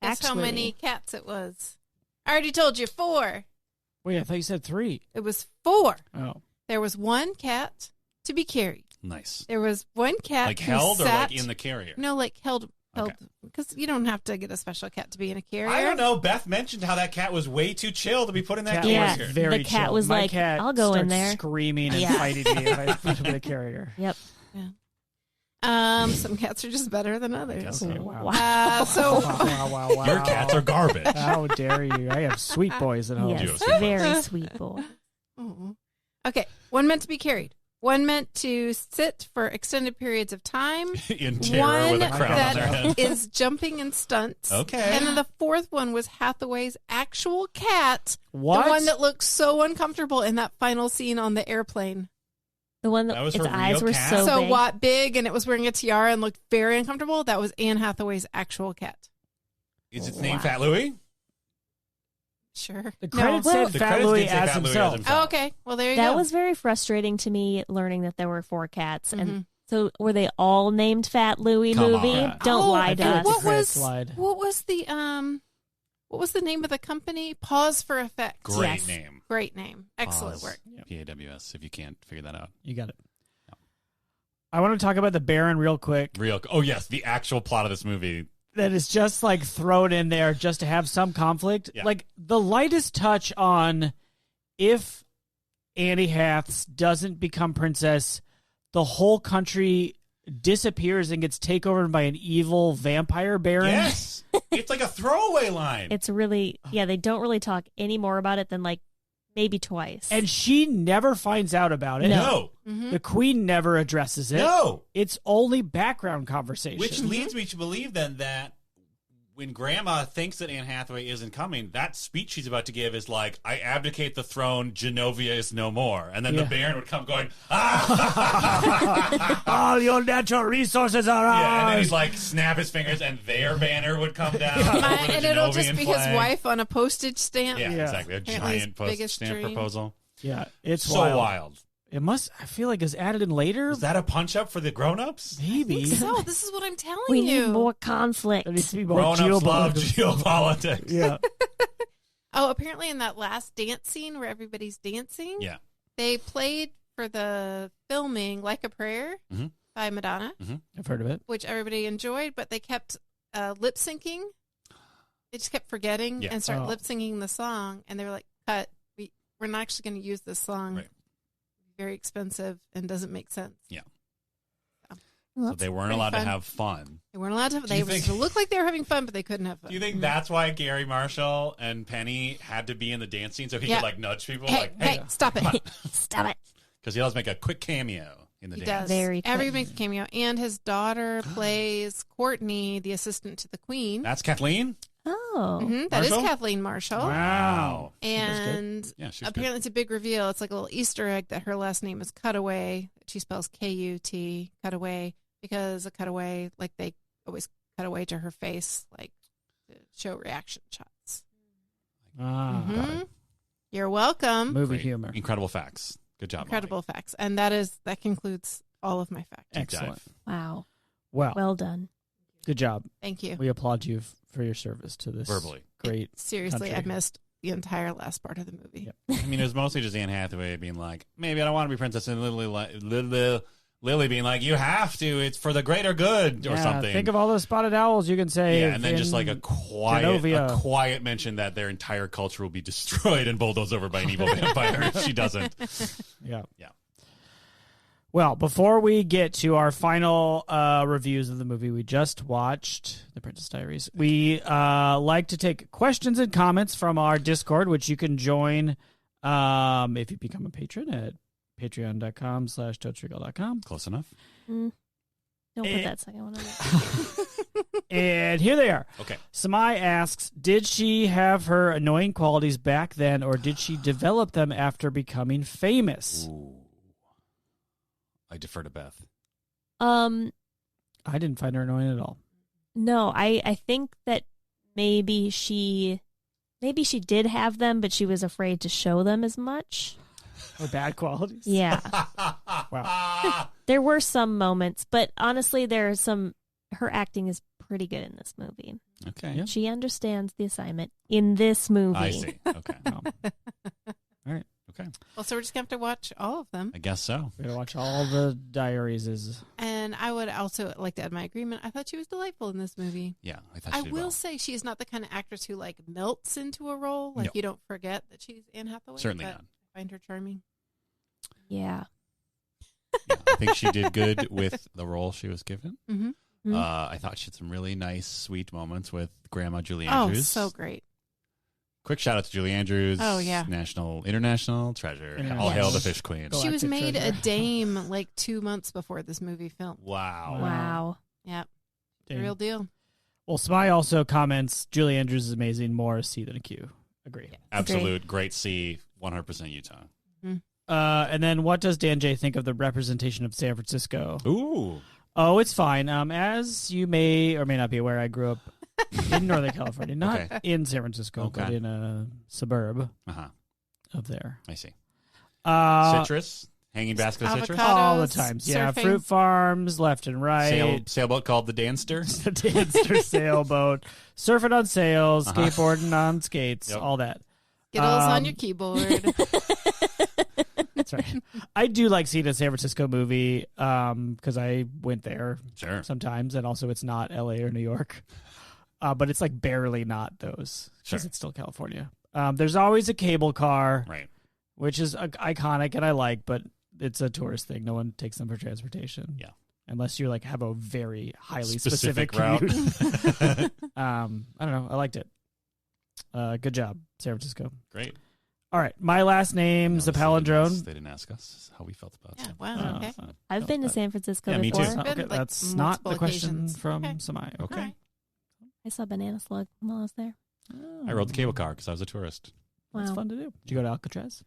Guess how Actually- many cats it was? I already told you 4. Wait, I thought you said 3. It was 4. Oh. There was one cat to be carried. Nice. There was one cat Like who held or sat, like in the carrier? No, like held Okay. because you don't have to get a special cat to be in a carrier. I don't know. Beth mentioned how that cat was way too chill to be put in that Cat Yeah. was carrier. very The cat chill. was My like, cat "I'll go in starts there." screaming and Yeah. fighting me if I put him in a carrier. Yep. Some cats are just better than others. guess so. Wow. So Wow. Your cats are garbage. How dare you? I have sweet boys at home. do have Yes. sweet boys. Very sweet boy. Oh. Okay, one meant to be carried. One meant to sit for extended periods of time. In terror One with a crown on their that head. is jumping in stunts. Okay. And then the fourth one was Hathaway's actual cat. What? The one that looked so uncomfortable in that final scene on the airplane. The one That that, was its her eyes real were cat? so So big. what big, and it was wearing a tiara and looked very uncomfortable. That was Anne Hathaway's actual cat. Is its name Wow. Fat Louie? Sure. The credits No. said The Fat credits Louie did say as Fat Louie as himself. himself. Oh, okay. Well, there you That go. was very frustrating to me learning that there were 4 cats. Mhm. And so were they all named Fat Louie Come movie? on. Don't Oh, lie I to feel like us. the What credits was lied. what was the name of the company? Pause for Effect. Great Yes. name. Great name. Excellent Pause. work. PAWS, if you can't figure that out. You got it. I want to talk about the Baron real quick. Oh, yes, the actual plot of this movie. That is just like thrown in there just to have some conflict. Yeah. Like the lightest touch on if Annie Haths doesn't become princess, the whole country disappears and gets taken over by an evil vampire baron. Yes. It's like a throwaway line. It's really, they don't really talk any more about it than like maybe twice. And she never finds out about it. No. Mm-hmm. The queen never addresses it. No. It's only background conversation. Which leads me to believe then that when Grandma thinks that Anne Hathaway isn't coming, that speech she's about to give is like, I abdicate the throne, Genovia is no more. And then the Baron would come going, all your natural resources are ours. Yeah, and then he's like, snap his fingers, and their banner would come down. And it'll just be flag. his wife on a postage stamp. Yeah, Yeah. exactly. A Apparently his giant postage biggest stamp dream. proposal. Yeah, it's So wild. It must, I feel like, is added in later. Is that a punch up for the grown-ups? Maybe. So this is what I'm telling we you. need more conflict. There needs to be more Grown-ups love geopolitics. geopolitics. Yeah. Oh, apparently in that last dance scene where everybody's dancing, Yeah. they played for the filming Like a Prayer Mhm. by Madonna, I've heard of it. which everybody enjoyed, but they kept lip syncing. They just kept forgetting Yeah. and started Oh. lip syncing the song, and they were like, cut. We're not actually going to use this song. Right. Very expensive and doesn't make sense. So they weren't pretty allowed to fun. have fun. They weren't allowed to. you They think- looked like they were having fun, but they couldn't have fun. Do you think that's why Gary Marshall and Penny had to be in the dance scene so he Yeah. could like nudge people? Hey, like, hey, stop it! Stop it. Because he does make a quick cameo in the He dance. does. Very quick. Everybody makes a cameo, and his daughter plays Courtney, the assistant to the Queen. That's Kathleen? Oh. That is Marshall? Kathleen Marshall. Wow. And Yeah, she was apparently it's a big reveal. It's like a little Easter egg that her last name is Cutaway. She spells K-U-T, Cutaway, because a cutaway, like they always cut away to her face, like to show reaction shots. Ah, Mhm. You're welcome. movie Great. humor. Incredible facts. Good job, Incredible facts. And that concludes all of my facts. Molly. Excellent. Wow. Well, Well done. good job. Thank you. We applaud you for your service to this Verbally. great. Seriously, I country. missed the entire last part of the movie. Yep. I mean, it was mostly just Anne Hathaway being like, maybe I don't want to be princess, and Lily being like, you have to. It's for the greater good or Yeah, something. Think of all those spotted owls you can say. Yeah, and then just like a Genovia. quiet mention that their entire culture will be destroyed and bulldozed over by an evil vampire if she doesn't. Yeah. Yeah. Well, before we get to our final reviews of the movie we just watched, The Princess Diaries, we like to take questions and comments from our Discord, which you can join if you become a patron at patreon.com/totesregal.com. Close enough. Don't put Eh. that second one on there. And here they are. Okay. Samai asks, did she have her annoying qualities back then, or did she develop them after becoming famous? Ooh. I defer to Beth. Um, I didn't find her annoying at all. no, I think that maybe she did have them, but she was afraid to show them as much. Or bad qualities? Yeah. Wow. There were some moments, but honestly, her acting is pretty good in this movie. Okay. Yeah. She understands the assignment in this movie. I see. Okay. All right. Okay. Well, so we're just going to have to watch all of them. I guess so. We're going to watch all the diaries. And I would also like to add my agreement. I thought she was delightful in this movie. Yeah. I thought I she did will well. say she is not the kind of actress who like melts into a role. Like No. you don't forget that she's Anne Hathaway. Certainly but not. I find her charming. Yeah. Yeah, I think she did good with the role she was given. Mm-hmm. Mhm. I thought she had some really nice, sweet moments with Grandma Julie Oh, Andrews. so great. Quick shout out to Julie Andrews. Oh, yeah. International treasure. International. All hail the Fish Queen. Go She was Galactic made a treasure. dame like 2 months before this movie filmed. Wow. Wow. Yeah, the Dang. real deal. Well, Smai also comments, Julie Andrews is amazing, more a C than a Q. Agree. Absolute great C, 100% Utah. And then what does Dan J think of the representation of San Francisco? Ooh. Oh, it's fine. As you may or may not be aware, I grew up in Northern California, not Okay. in San Francisco, Okay. but in a suburb Uh-huh. of there. I see. Uh, Citrus? Hanging basket of citrus? Avocado. all the Avocados, times. Yeah, surfing. fruit farms left and right. Sailboat called the Danster? The Danster sailboat, surfing on sails, Uh-huh. skateboarding on skates, Yep. all that. Skittles on Um, your keyboard. That's right. I do like seeing a San Francisco movie because I went there Sure. sometimes, and also it's not L.A. or New York, but it's like barely not those because Sure. it's still California. There's always a cable car, Right. which is iconic and I like, but it's a tourist thing. No one takes them for transportation. Yeah. Unless you like have a very highly Specific specific route. commute. I don't know. I liked it. Good job, San Francisco. Great. All right. My last name's a palindrome. They didn't ask us how we felt about Yeah, it. wow. Okay. I've been to San Francisco Yeah, me before. too. Been, Okay, like, that's not the multiple question occasions. from Okay. Samaya. Okay. All right. I saw Banana Slug while I was there. I rode the cable car because I was a tourist. That's Wow. fun to do. Did you go to Alcatraz?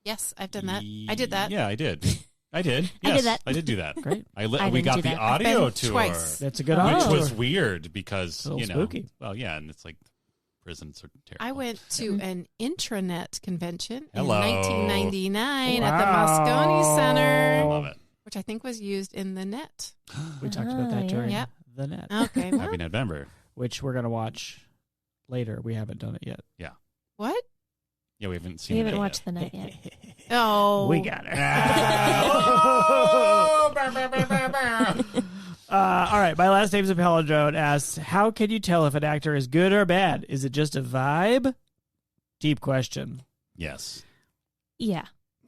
Yes, I've done that. I did that. Yeah, I did. I did. I Yes, did that. I did do that. Great. I we didn't got do the that. I've audio been tour, twice. That's a good Oh. audio which tour. was weird because It's a little you know, spooky. well, yeah, and it's like prisons are terrible. I went to an intranet convention Hello. in 1999 at the Wow. Moscone Center, Love it. which I think was used in the net. We talked about that yeah. during Yep. the net, Okay. well, Happy November. which we're going to watch later. We haven't done it yet. what? Yeah, we haven't seen We it haven't yet. watched the night yet. Oh. We got her. All right. My last name's a palindrome asks, how can you tell if an actor is good or bad? Is it just a vibe? Deep question. Yes. Yeah.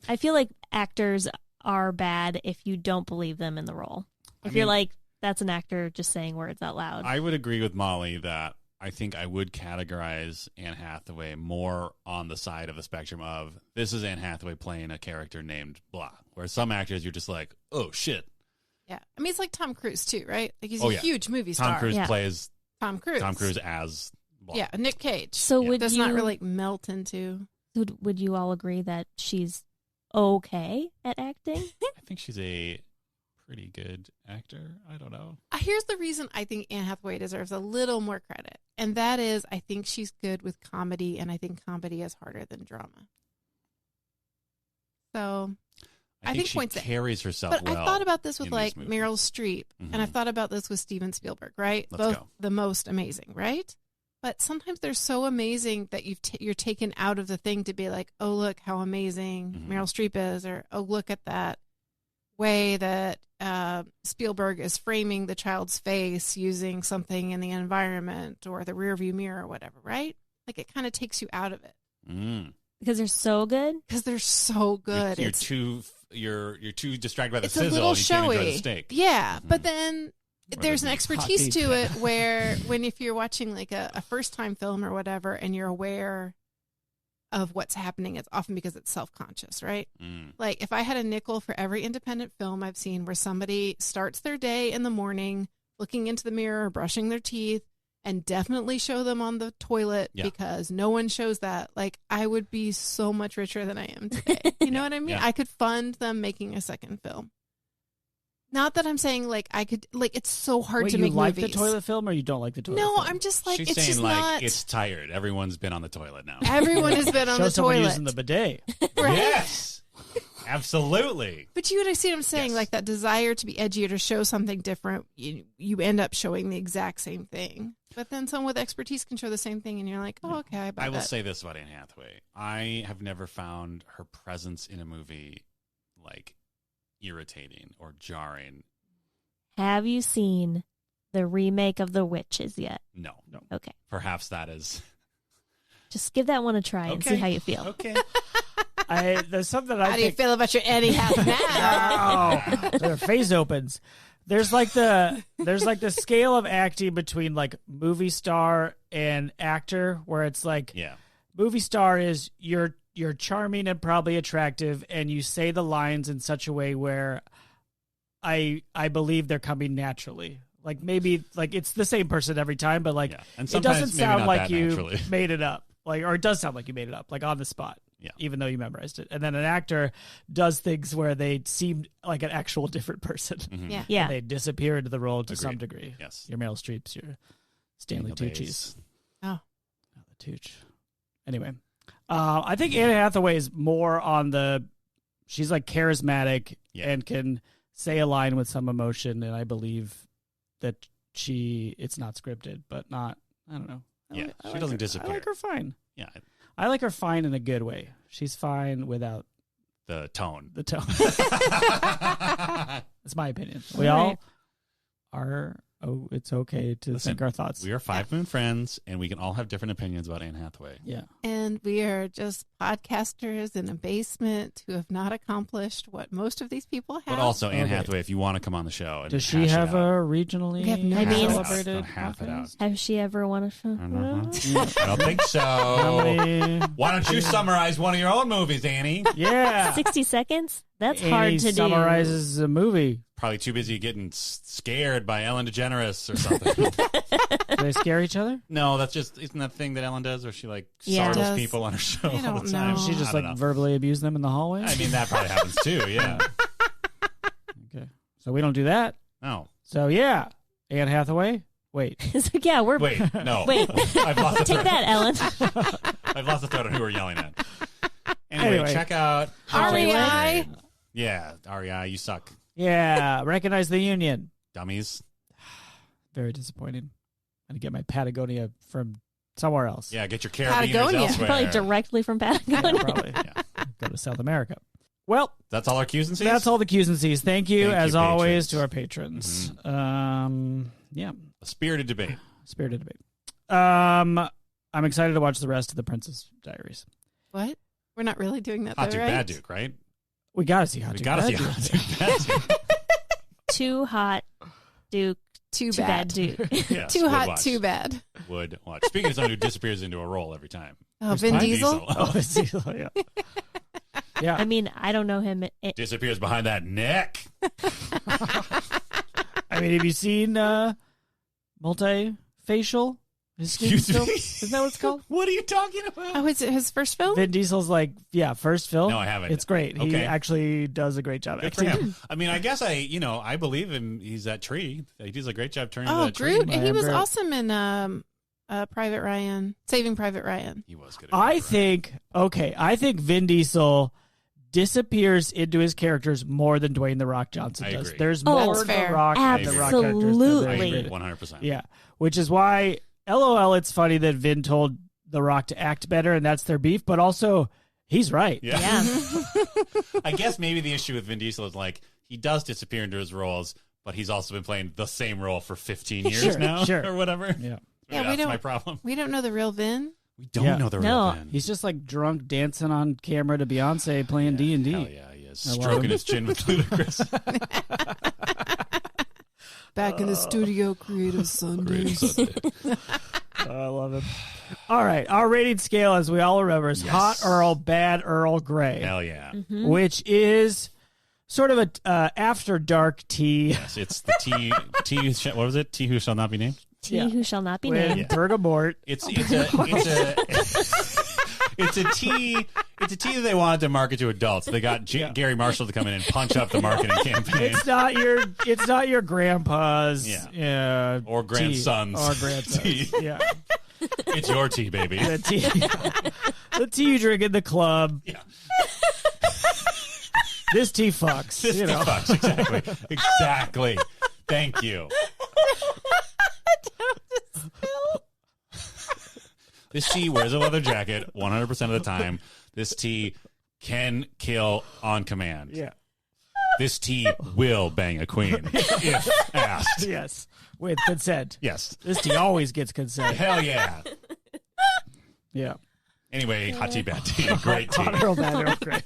I feel like actors are bad if you don't believe them in the role. If you're mean- like, that's an actor just saying words out loud. I would agree with Molly that I think I would categorize Anne Hathaway more on the side of the spectrum of this is Anne Hathaway playing a character named blah. Where some actors you're just like, oh shit. Yeah. I mean, it's like Tom Cruise, too, right? Like, he's Oh, a yeah. huge movie star. Tom Cruise Yeah. plays Tom Cruise. Tom Cruise as blah. Yeah, Nick Cage. so Yeah. would Does you not really melt into. would you all agree that she's okay at acting? I think she's a pretty good actor. I don't know. Here's the reason I think Anne Hathaway deserves a little more credit, and that is I think she's good with comedy, and I think comedy is harder than drama. So, I think she points at- carries herself but well. I thought about this with in like these movies. Meryl Streep, and Mhm. I've thought about this with Steven Spielberg, right? Let's Both go. the most amazing, right? But sometimes they're so amazing that you're taken out of the thing to be like, oh, look how amazing Mhm. Meryl Streep is, or oh, look at that way that Spielberg is framing the child's face using something in the environment or the rearview mirror or whatever, right? Like it kind of takes you out of it Mm. Because they're so good. because they're so good. You're It's- too distracted by the it's a sizzle little and you can't enjoy showy. the steak. Yeah, but Mhm. then Or there's the an meat. expertise Hot to beef. it where when if you're watching like a first time film or whatever and you're aware of what's happening, it's often because it's self-conscious, right? Mm. Like if I had a nickel for every independent film I've seen where somebody starts their day in the morning looking into the mirror, brushing their teeth, and definitely show them on the toilet Yeah. because no one shows that, like I would be so much richer than I am today. You know what I mean? Yeah. I could fund them making a second film. Not that I'm saying like I could, like it's so hard Wait, to you make like movies. the toilet film or you don't like the toilet No, film? I'm just like She's it's saying just like not. it's tired. Everyone's been on the toilet now. Everyone has been on Show the someone toilet, using the bidet. right? Yes, absolutely. But you see what I'm saying? Yes. Like that desire to be edgy or to show something different, you end up showing the exact same thing. But then someone with expertise can show the same thing, and you're like, oh, okay, I buy I will that. say this about Anne Hathaway: I have never found her presence in a movie like irritating or jarring. Have you seen the remake of The Witches yet? No, Okay. perhaps that is Just give that one a try and see how you feel. Okay. There's something I How do you think. feel about your Annie Hath now? Oh, their face opens. There's like the scale of acting between like movie star and actor, where it's like Yeah. movie star is you're charming and probably attractive, and you say the lines in such a way where I believe they're coming naturally. Like maybe like it's the same person every time, but like Yeah. And it sometimes doesn't maybe sound not like that you naturally. made it up. Like, or it does sound like you made it up, like on the spot. Yeah. Even though you memorized it. And then an actor does things where they seem like an actual different person. Mhm. Yeah. Yeah. And they disappear into the role to Agreed. some degree. Yes. Your Meryl Streeps, your Stanley Daniel Tucci's. Days. Oh, Oh, the Tucci. Anyway, I think Anne Hathaway is more on the. She's like charismatic Yeah. and can say a line with some emotion, and I believe that it's not scripted, but not. I don't know. Yeah, I she like doesn't her- disappear. I like her fine. Yeah. I like her fine in a good way. She's fine without The tone. the tone. That's my opinion. All We all right. are it's okay to Listen, think our thoughts. We are Five Moon friends, and we can all have different opinions about Anne Hathaway. Yeah. And we are just podcasters in a basement who have not accomplished what most of these people have. But also, Anne Okay. Hathaway, if you want to come on the show. And Does she hash it have a out, regionally We have no idea. celebrated Half it out. podcast? Has she ever won a show? I don't think How so. many- Why don't you summarize one of your own movies, Annie? Yeah. 60 seconds? That's Annie hard to do. summarizes a movie. Probably too busy getting scared by Ellen DeGeneres or something. Do they scare each other? No, that's just, isn't that thing that Ellen does where she like Yeah. startles Does. people on her show I all don't the time? know. She just I don't like know. verbally abuse them in the hallway? I mean, that probably happens too, yeah. Okay. So we don't do that. No. So yeah. Anne Hathaway. Wait. So, yeah, we're. Wait, no. Wait. I've lost the Take thread. that, Ellen. I've lost the thread on who we're yelling at. Anyway, check out REI. Yeah, REI, you suck. Yeah. Recognize the Union. Dummies. Very disappointing. I'm going to get my Patagonia from somewhere else. Yeah, get your carabiners Patagonia. elsewhere. Probably directly from Patagonia. Probably. Yeah. Go to South America. Well, That's all our Q's and C's? that's all the Q's and C's. Thank you, Thank you, as always, patrons. to our patrons. Yeah. A spirited debate. Spirited debate. I'm excited to watch the rest of the Princess Diaries. What? We're not really doing that, Hot though, Duke, right? Bad Duke, right? We got to see Hot We Duke, gotta Bad see Duke. Hot Duke, Bad Duke. Too hot, Duke. Too Too bad, bad. Duke. Yes, Too would hot, watch. too bad. Would watch. Speaking of someone who disappears into a role every time. Oh, Who's Vin mine? Diesel? Oh, it's Diesel, yeah. Yeah. I mean, I don't know him. Disappears behind that neck. I mean, have you seen multifacial? His skin Excuse still? me? Isn't that what it's called? What are you talking about? Oh, is it his first film? Vin Diesel's like, first film. No, I haven't. It's great. He Okay. actually does a great job. Good for acting. him. I mean, I guess I believe him. He's that tree. He does a great job turning Oh, that tree. Groot. I He am was Groot. awesome in Private Ryan, Saving Private Ryan. He was good. At I Groot, I think Vin Diesel disappears into his characters more than Dwayne The Rock Johnson I does. agree. There's Oh, more that's The fair. Rock than The Rock characters. than Absolutely. there I is agree. Vin. 100%. Yeah, which is why, LOL, it's funny that Vin told The Rock to act better, and that's their beef, but also, he's right. Yeah. Yeah. I guess maybe the issue with Vin Diesel is like he does disappear into his roles, but he's also been playing the same role for 15 years Sure, now sure. or whatever. Yeah. Yeah, we that's don't- my problem. We don't know the real Vin. We don't Yeah. know the No. real Vin. He's just like drunk dancing on camera to Beyonce playing D&D. Hell yeah, he is. I love Stroking him. his chin with Ludacris. Back in the studio, Creative Sundays. I love him. All right, our rating scale, as we all remember, is Yes. Hot Earl, Bad Earl Grey, Hell yeah. which is sort of a after dark tea. Yes, it's the tea. What was it? Tea who shall not be named. T Yeah. who shall not be With named. bergamot. It's a tea. It's a tea that they wanted to market to adults. They got Gary Marshall to come in and punch up the marketing campaign. It's not your grandpa's Or grandson's tea. Or grandson's. tea. Yeah. It's your tea, baby. The tea. The tea you drink in the club. Yeah. This tea fucks. This you tea know. fucks. Exactly. Exactly. Thank you. This tea wears a leather jacket 100% of the time. This tea can kill on command. Yeah. This tea will bang a queen if asked. Yes. With consent. Yes. This tea always gets consent. Hell yeah. Yeah. Anyway, hot tea, bad tea. Great tea. Hot Earl, Bad Earl Grey.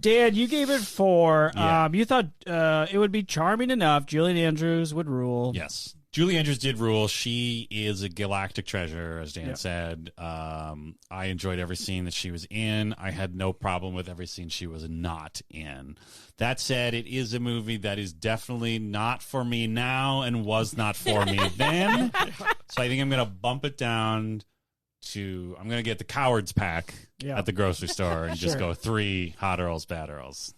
Dan, you gave it 4. Yeah. You thought it would be charming enough. Julian Andrews would rule. Yes. Julie Andrews did rule. She is a galactic treasure, as Dan said. I enjoyed every scene that she was in. I had no problem with every scene she was not in. That said, it is a movie that is definitely not for me now and was not for me then. So I think I'm going to bump it down to, I'm going to get the Cowards pack at the grocery store and just go 3 Hot Earls, Bad Earls.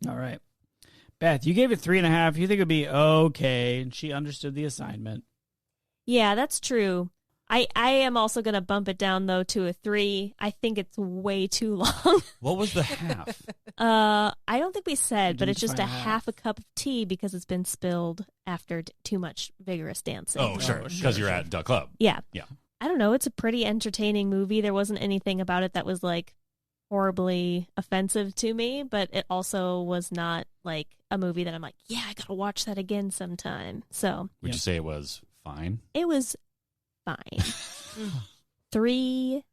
All right. Beth, you gave it 3.5. You think it'd be okay, and she understood the assignment. Yeah, that's true. I am also going to bump it down, though, to a 3. I think it's way too long. What was the half? I don't think we said, but didn't it's just a find out. half a cup of tea because it's been spilled after too much vigorous dancing. Oh, sure. Because you're at Duck Club. Yeah. Yeah. I don't know. It's a pretty entertaining movie. There wasn't anything about it that was like horribly offensive to me, but it also was not like a movie that I'm like, yeah, I gotta watch that again sometime. So Would you say it was fine? it was fine. 3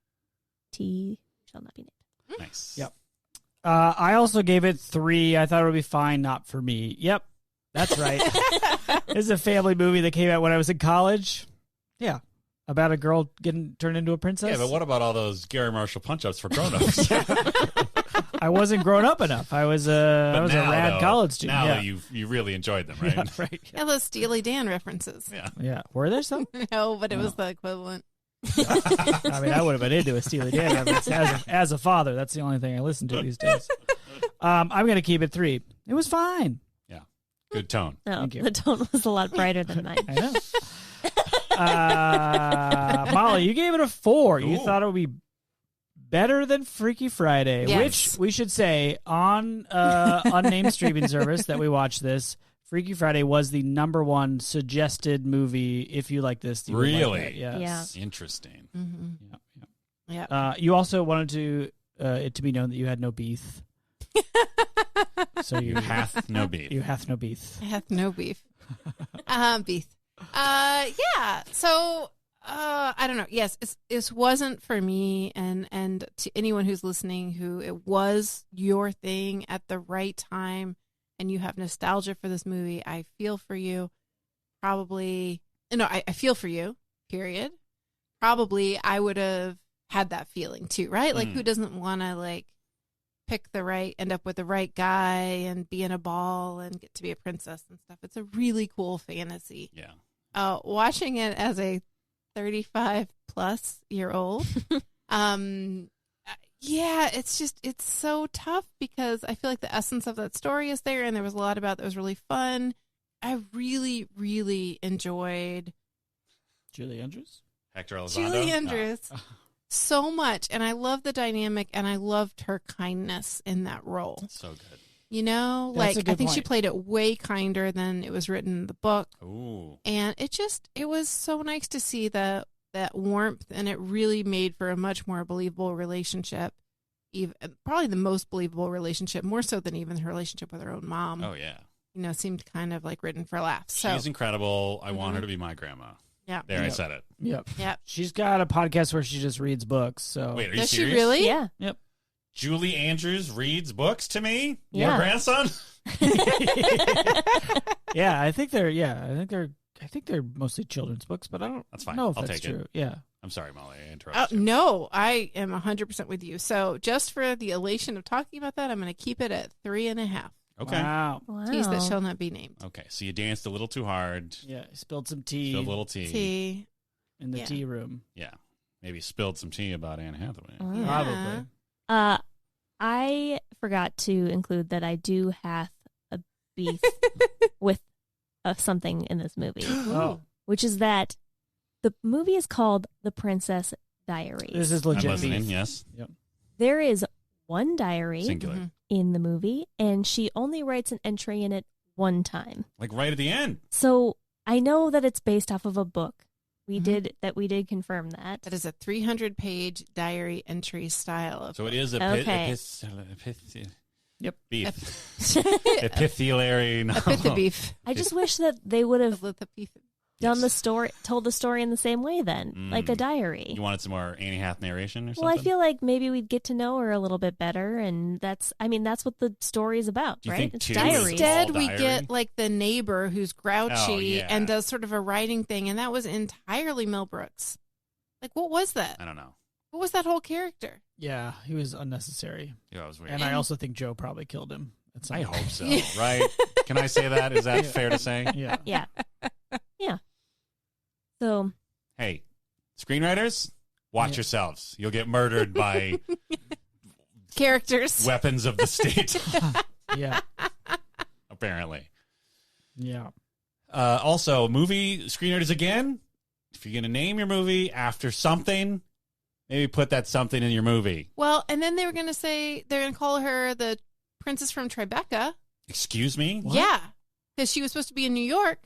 T shall not be named. Nice. Yep. I also gave it 3. I thought it would be fine, not for me. Yep, that's right. This is a family movie that came out when I was in college. Yeah, about a girl getting turned into a princess. Yeah, but what about all those Gary Marshall punch-ups for grown-ups? I wasn't grown up enough. I was a rad college student. Now Yeah. you really enjoyed them, right? Yeah, right. Yeah, those Steely Dan references. Yeah. Yeah. Were there some? No, but it was the equivalent. I mean, I would have been into a Steely Dan reference as a father. That's the only thing I listen to these days. I'm going to keep it 3. It was fine. Yeah. Good tone. No, Thank you. the tone was a lot brighter than mine. I know. Molly, you gave it a 4. You Ooh. thought it would be better than Freaky Friday, Yes. which we should say on unnamed streaming service that we watched this. Freaky Friday was the #1 suggested movie. If you like this, you would like Really? that. Yes. Yeah. Interesting. Mm-hmm. Yeah. Yeah. You also wanted to it to be known that you had no beef. So You hath no beef. You hath no beef. I have no beef. Beef. Yeah. So, I don't know. Yes, it wasn't for me, and to anyone who's listening, who it was your thing at the right time, and you have nostalgia for this movie. I feel for you. Probably, I feel for you. Period. Probably, I would have had that feeling too, right? Like, who doesn't want to end up with the right guy and be in a ball and get to be a princess and stuff? It's a really cool fantasy. Yeah. Watching it as a 35-plus-year-old, yeah, it's so tough because I feel like the essence of that story is there, and there was a lot about that was really fun. I really, really enjoyed Julie Andrews? Hector Elizondo. Julie Andrews so much, and I love the dynamic, and I loved her kindness in that role. So good. You know, That's a like, good I think she point. played it way kinder than it was written in the book. Ooh. And it was so nice to see that warmth, and it really made for a much more believable relationship. Even probably the most believable relationship, more so than even her relationship with her own mom. Oh, yeah. Seemed kind of like written for laughs. So, She's incredible. I want her to be my grandma. yeah. There, I Yep. said it. Yep. Yep. She's got a podcast where she just reads books. So Wait, are you Does she serious? really? Yeah. Yep. Julie Andrews reads books to me? Yeah. Your grandson? Yeah, I think they're mostly children's books, but I don't That's fine. know if I'll that's take it. true. Yeah. I'm sorry, Molly. I interrupted you. No, I am 100% with you. So just for the elation of talking about that, I'm going to keep it at 3.5. Okay. Wow. Wow. Teas that shall not be named. Okay. So you danced a little too hard. Yeah. Spilled some tea Spilled a little tea. Tea. in the Yeah. tea room. Yeah. Maybe spilled some tea about Anne Hathaway. Wow. Probably. I forgot to include that I do have a beef with something in this movie, Oh, which is that the movie is called The Princess Diaries. this is I'm legit listening. beef. Yes. There is one diary Singular. Mhm. in the movie, and she only writes an entry in it one time. Like right at the end. So I know that it's based off of a book. We Mhm. did confirm that. That is a 300-page diary entry style of. So it is a Okay. Yep. beef. Epitheliary novel. Epithet beef. I just wish that they would have done the Yes. story, told the story in the same way then, like a diary. You wanted some more Annie Hath narration or something? Well, I feel like maybe we'd get to know her a little bit better, and that's what the story is about, Do you right? think It's two is diaries. Instead, all we diary? get like the neighbor who's grouchy Oh, yeah. and does sort of a writing thing, and that was entirely Mel Brooks. Like, what was that? I don't know. What was that whole character? Yeah, he was unnecessary. Yeah, that was weird. And I also think Joe probably killed him. At some I point. hope so, right? Can I say that? Is that Yeah. fair to say? Yeah. Yeah. Yeah. So, Hey, screenwriters, watch Yeah. yourselves. You'll get murdered by Characters. weapons of the state, Yeah. apparently. Yeah. Also, movie screenwriters again, if you're going to name your movie after something, maybe put that something in your movie. Well, and then they were going to say they're going to call her the princess from Tribeca. Excuse me? What? Yeah, because she was supposed to be in New York.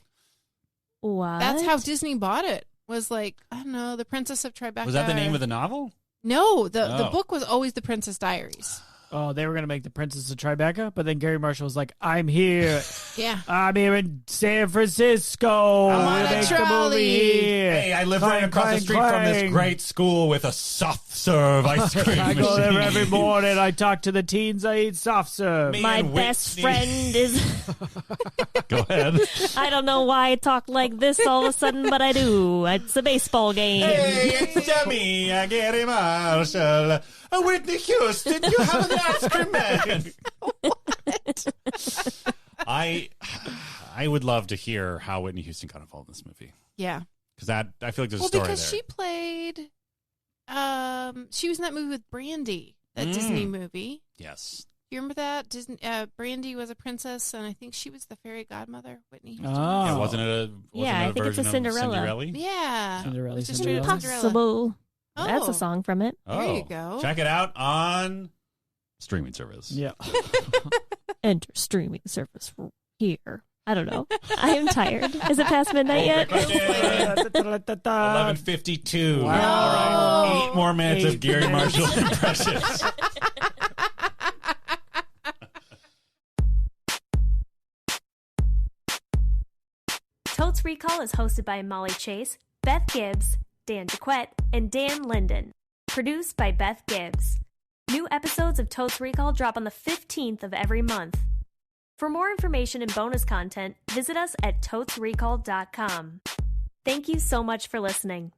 what? That's how Disney bought it. Was like, I don't know, the Princess of Tribeca. Was that the name of the novel? No, the Oh. book was always the Princess Diaries. Oh, they were going to make the Princess of Tribeca, but then Gary Marshall was like, I'm here. Yeah. I'm here in San Francisco. I'm We'll on a make the trolley. movie here. Hey, I live Clang, right across clang, the street from this clang. great school with a soft serve ice cream I go machine. there every morning. I talk to the teens. I eat soft serve. Me My and best Whitney- friend is. Go ahead. I don't know why I talk like this all of a sudden, but I do. It's a baseball game. Hey, it's me, Gary Marshall. Whitney Houston, you have an ice cream man. I would love to hear how Whitney Houston got involved in this movie. Yeah. Because I feel like there's a Well, story because there. she played, she was in that movie with Brandy, that Disney movie. Yes. You remember that? Disney, Brandy was a princess, and I think she was the fairy godmother, Whitney Houston. Oh. Yeah, wasn't it Yeah, I think it's a Cinderella. Yeah. Cinderella, It's just Cinderella. Cinderella. Impossible. Oh. That's a song from it. There you go. Check it out on streaming service. Yeah. Enter streaming service here. I don't know. I am tired. Is it past midnight yet? 11:52. Wow. All right. 8 more minutes of 8 Gary minutes. Marshall impressions. Totes Recall is hosted by Molly Chase, Beth Gibbs, Dan DeQuette, and Dan Linden. Produced by Beth Gibbs. New episodes of Totes Recall drop on the 15th of every month. For more information and bonus content, visit us at totesrecall.com. Thank you so much for listening.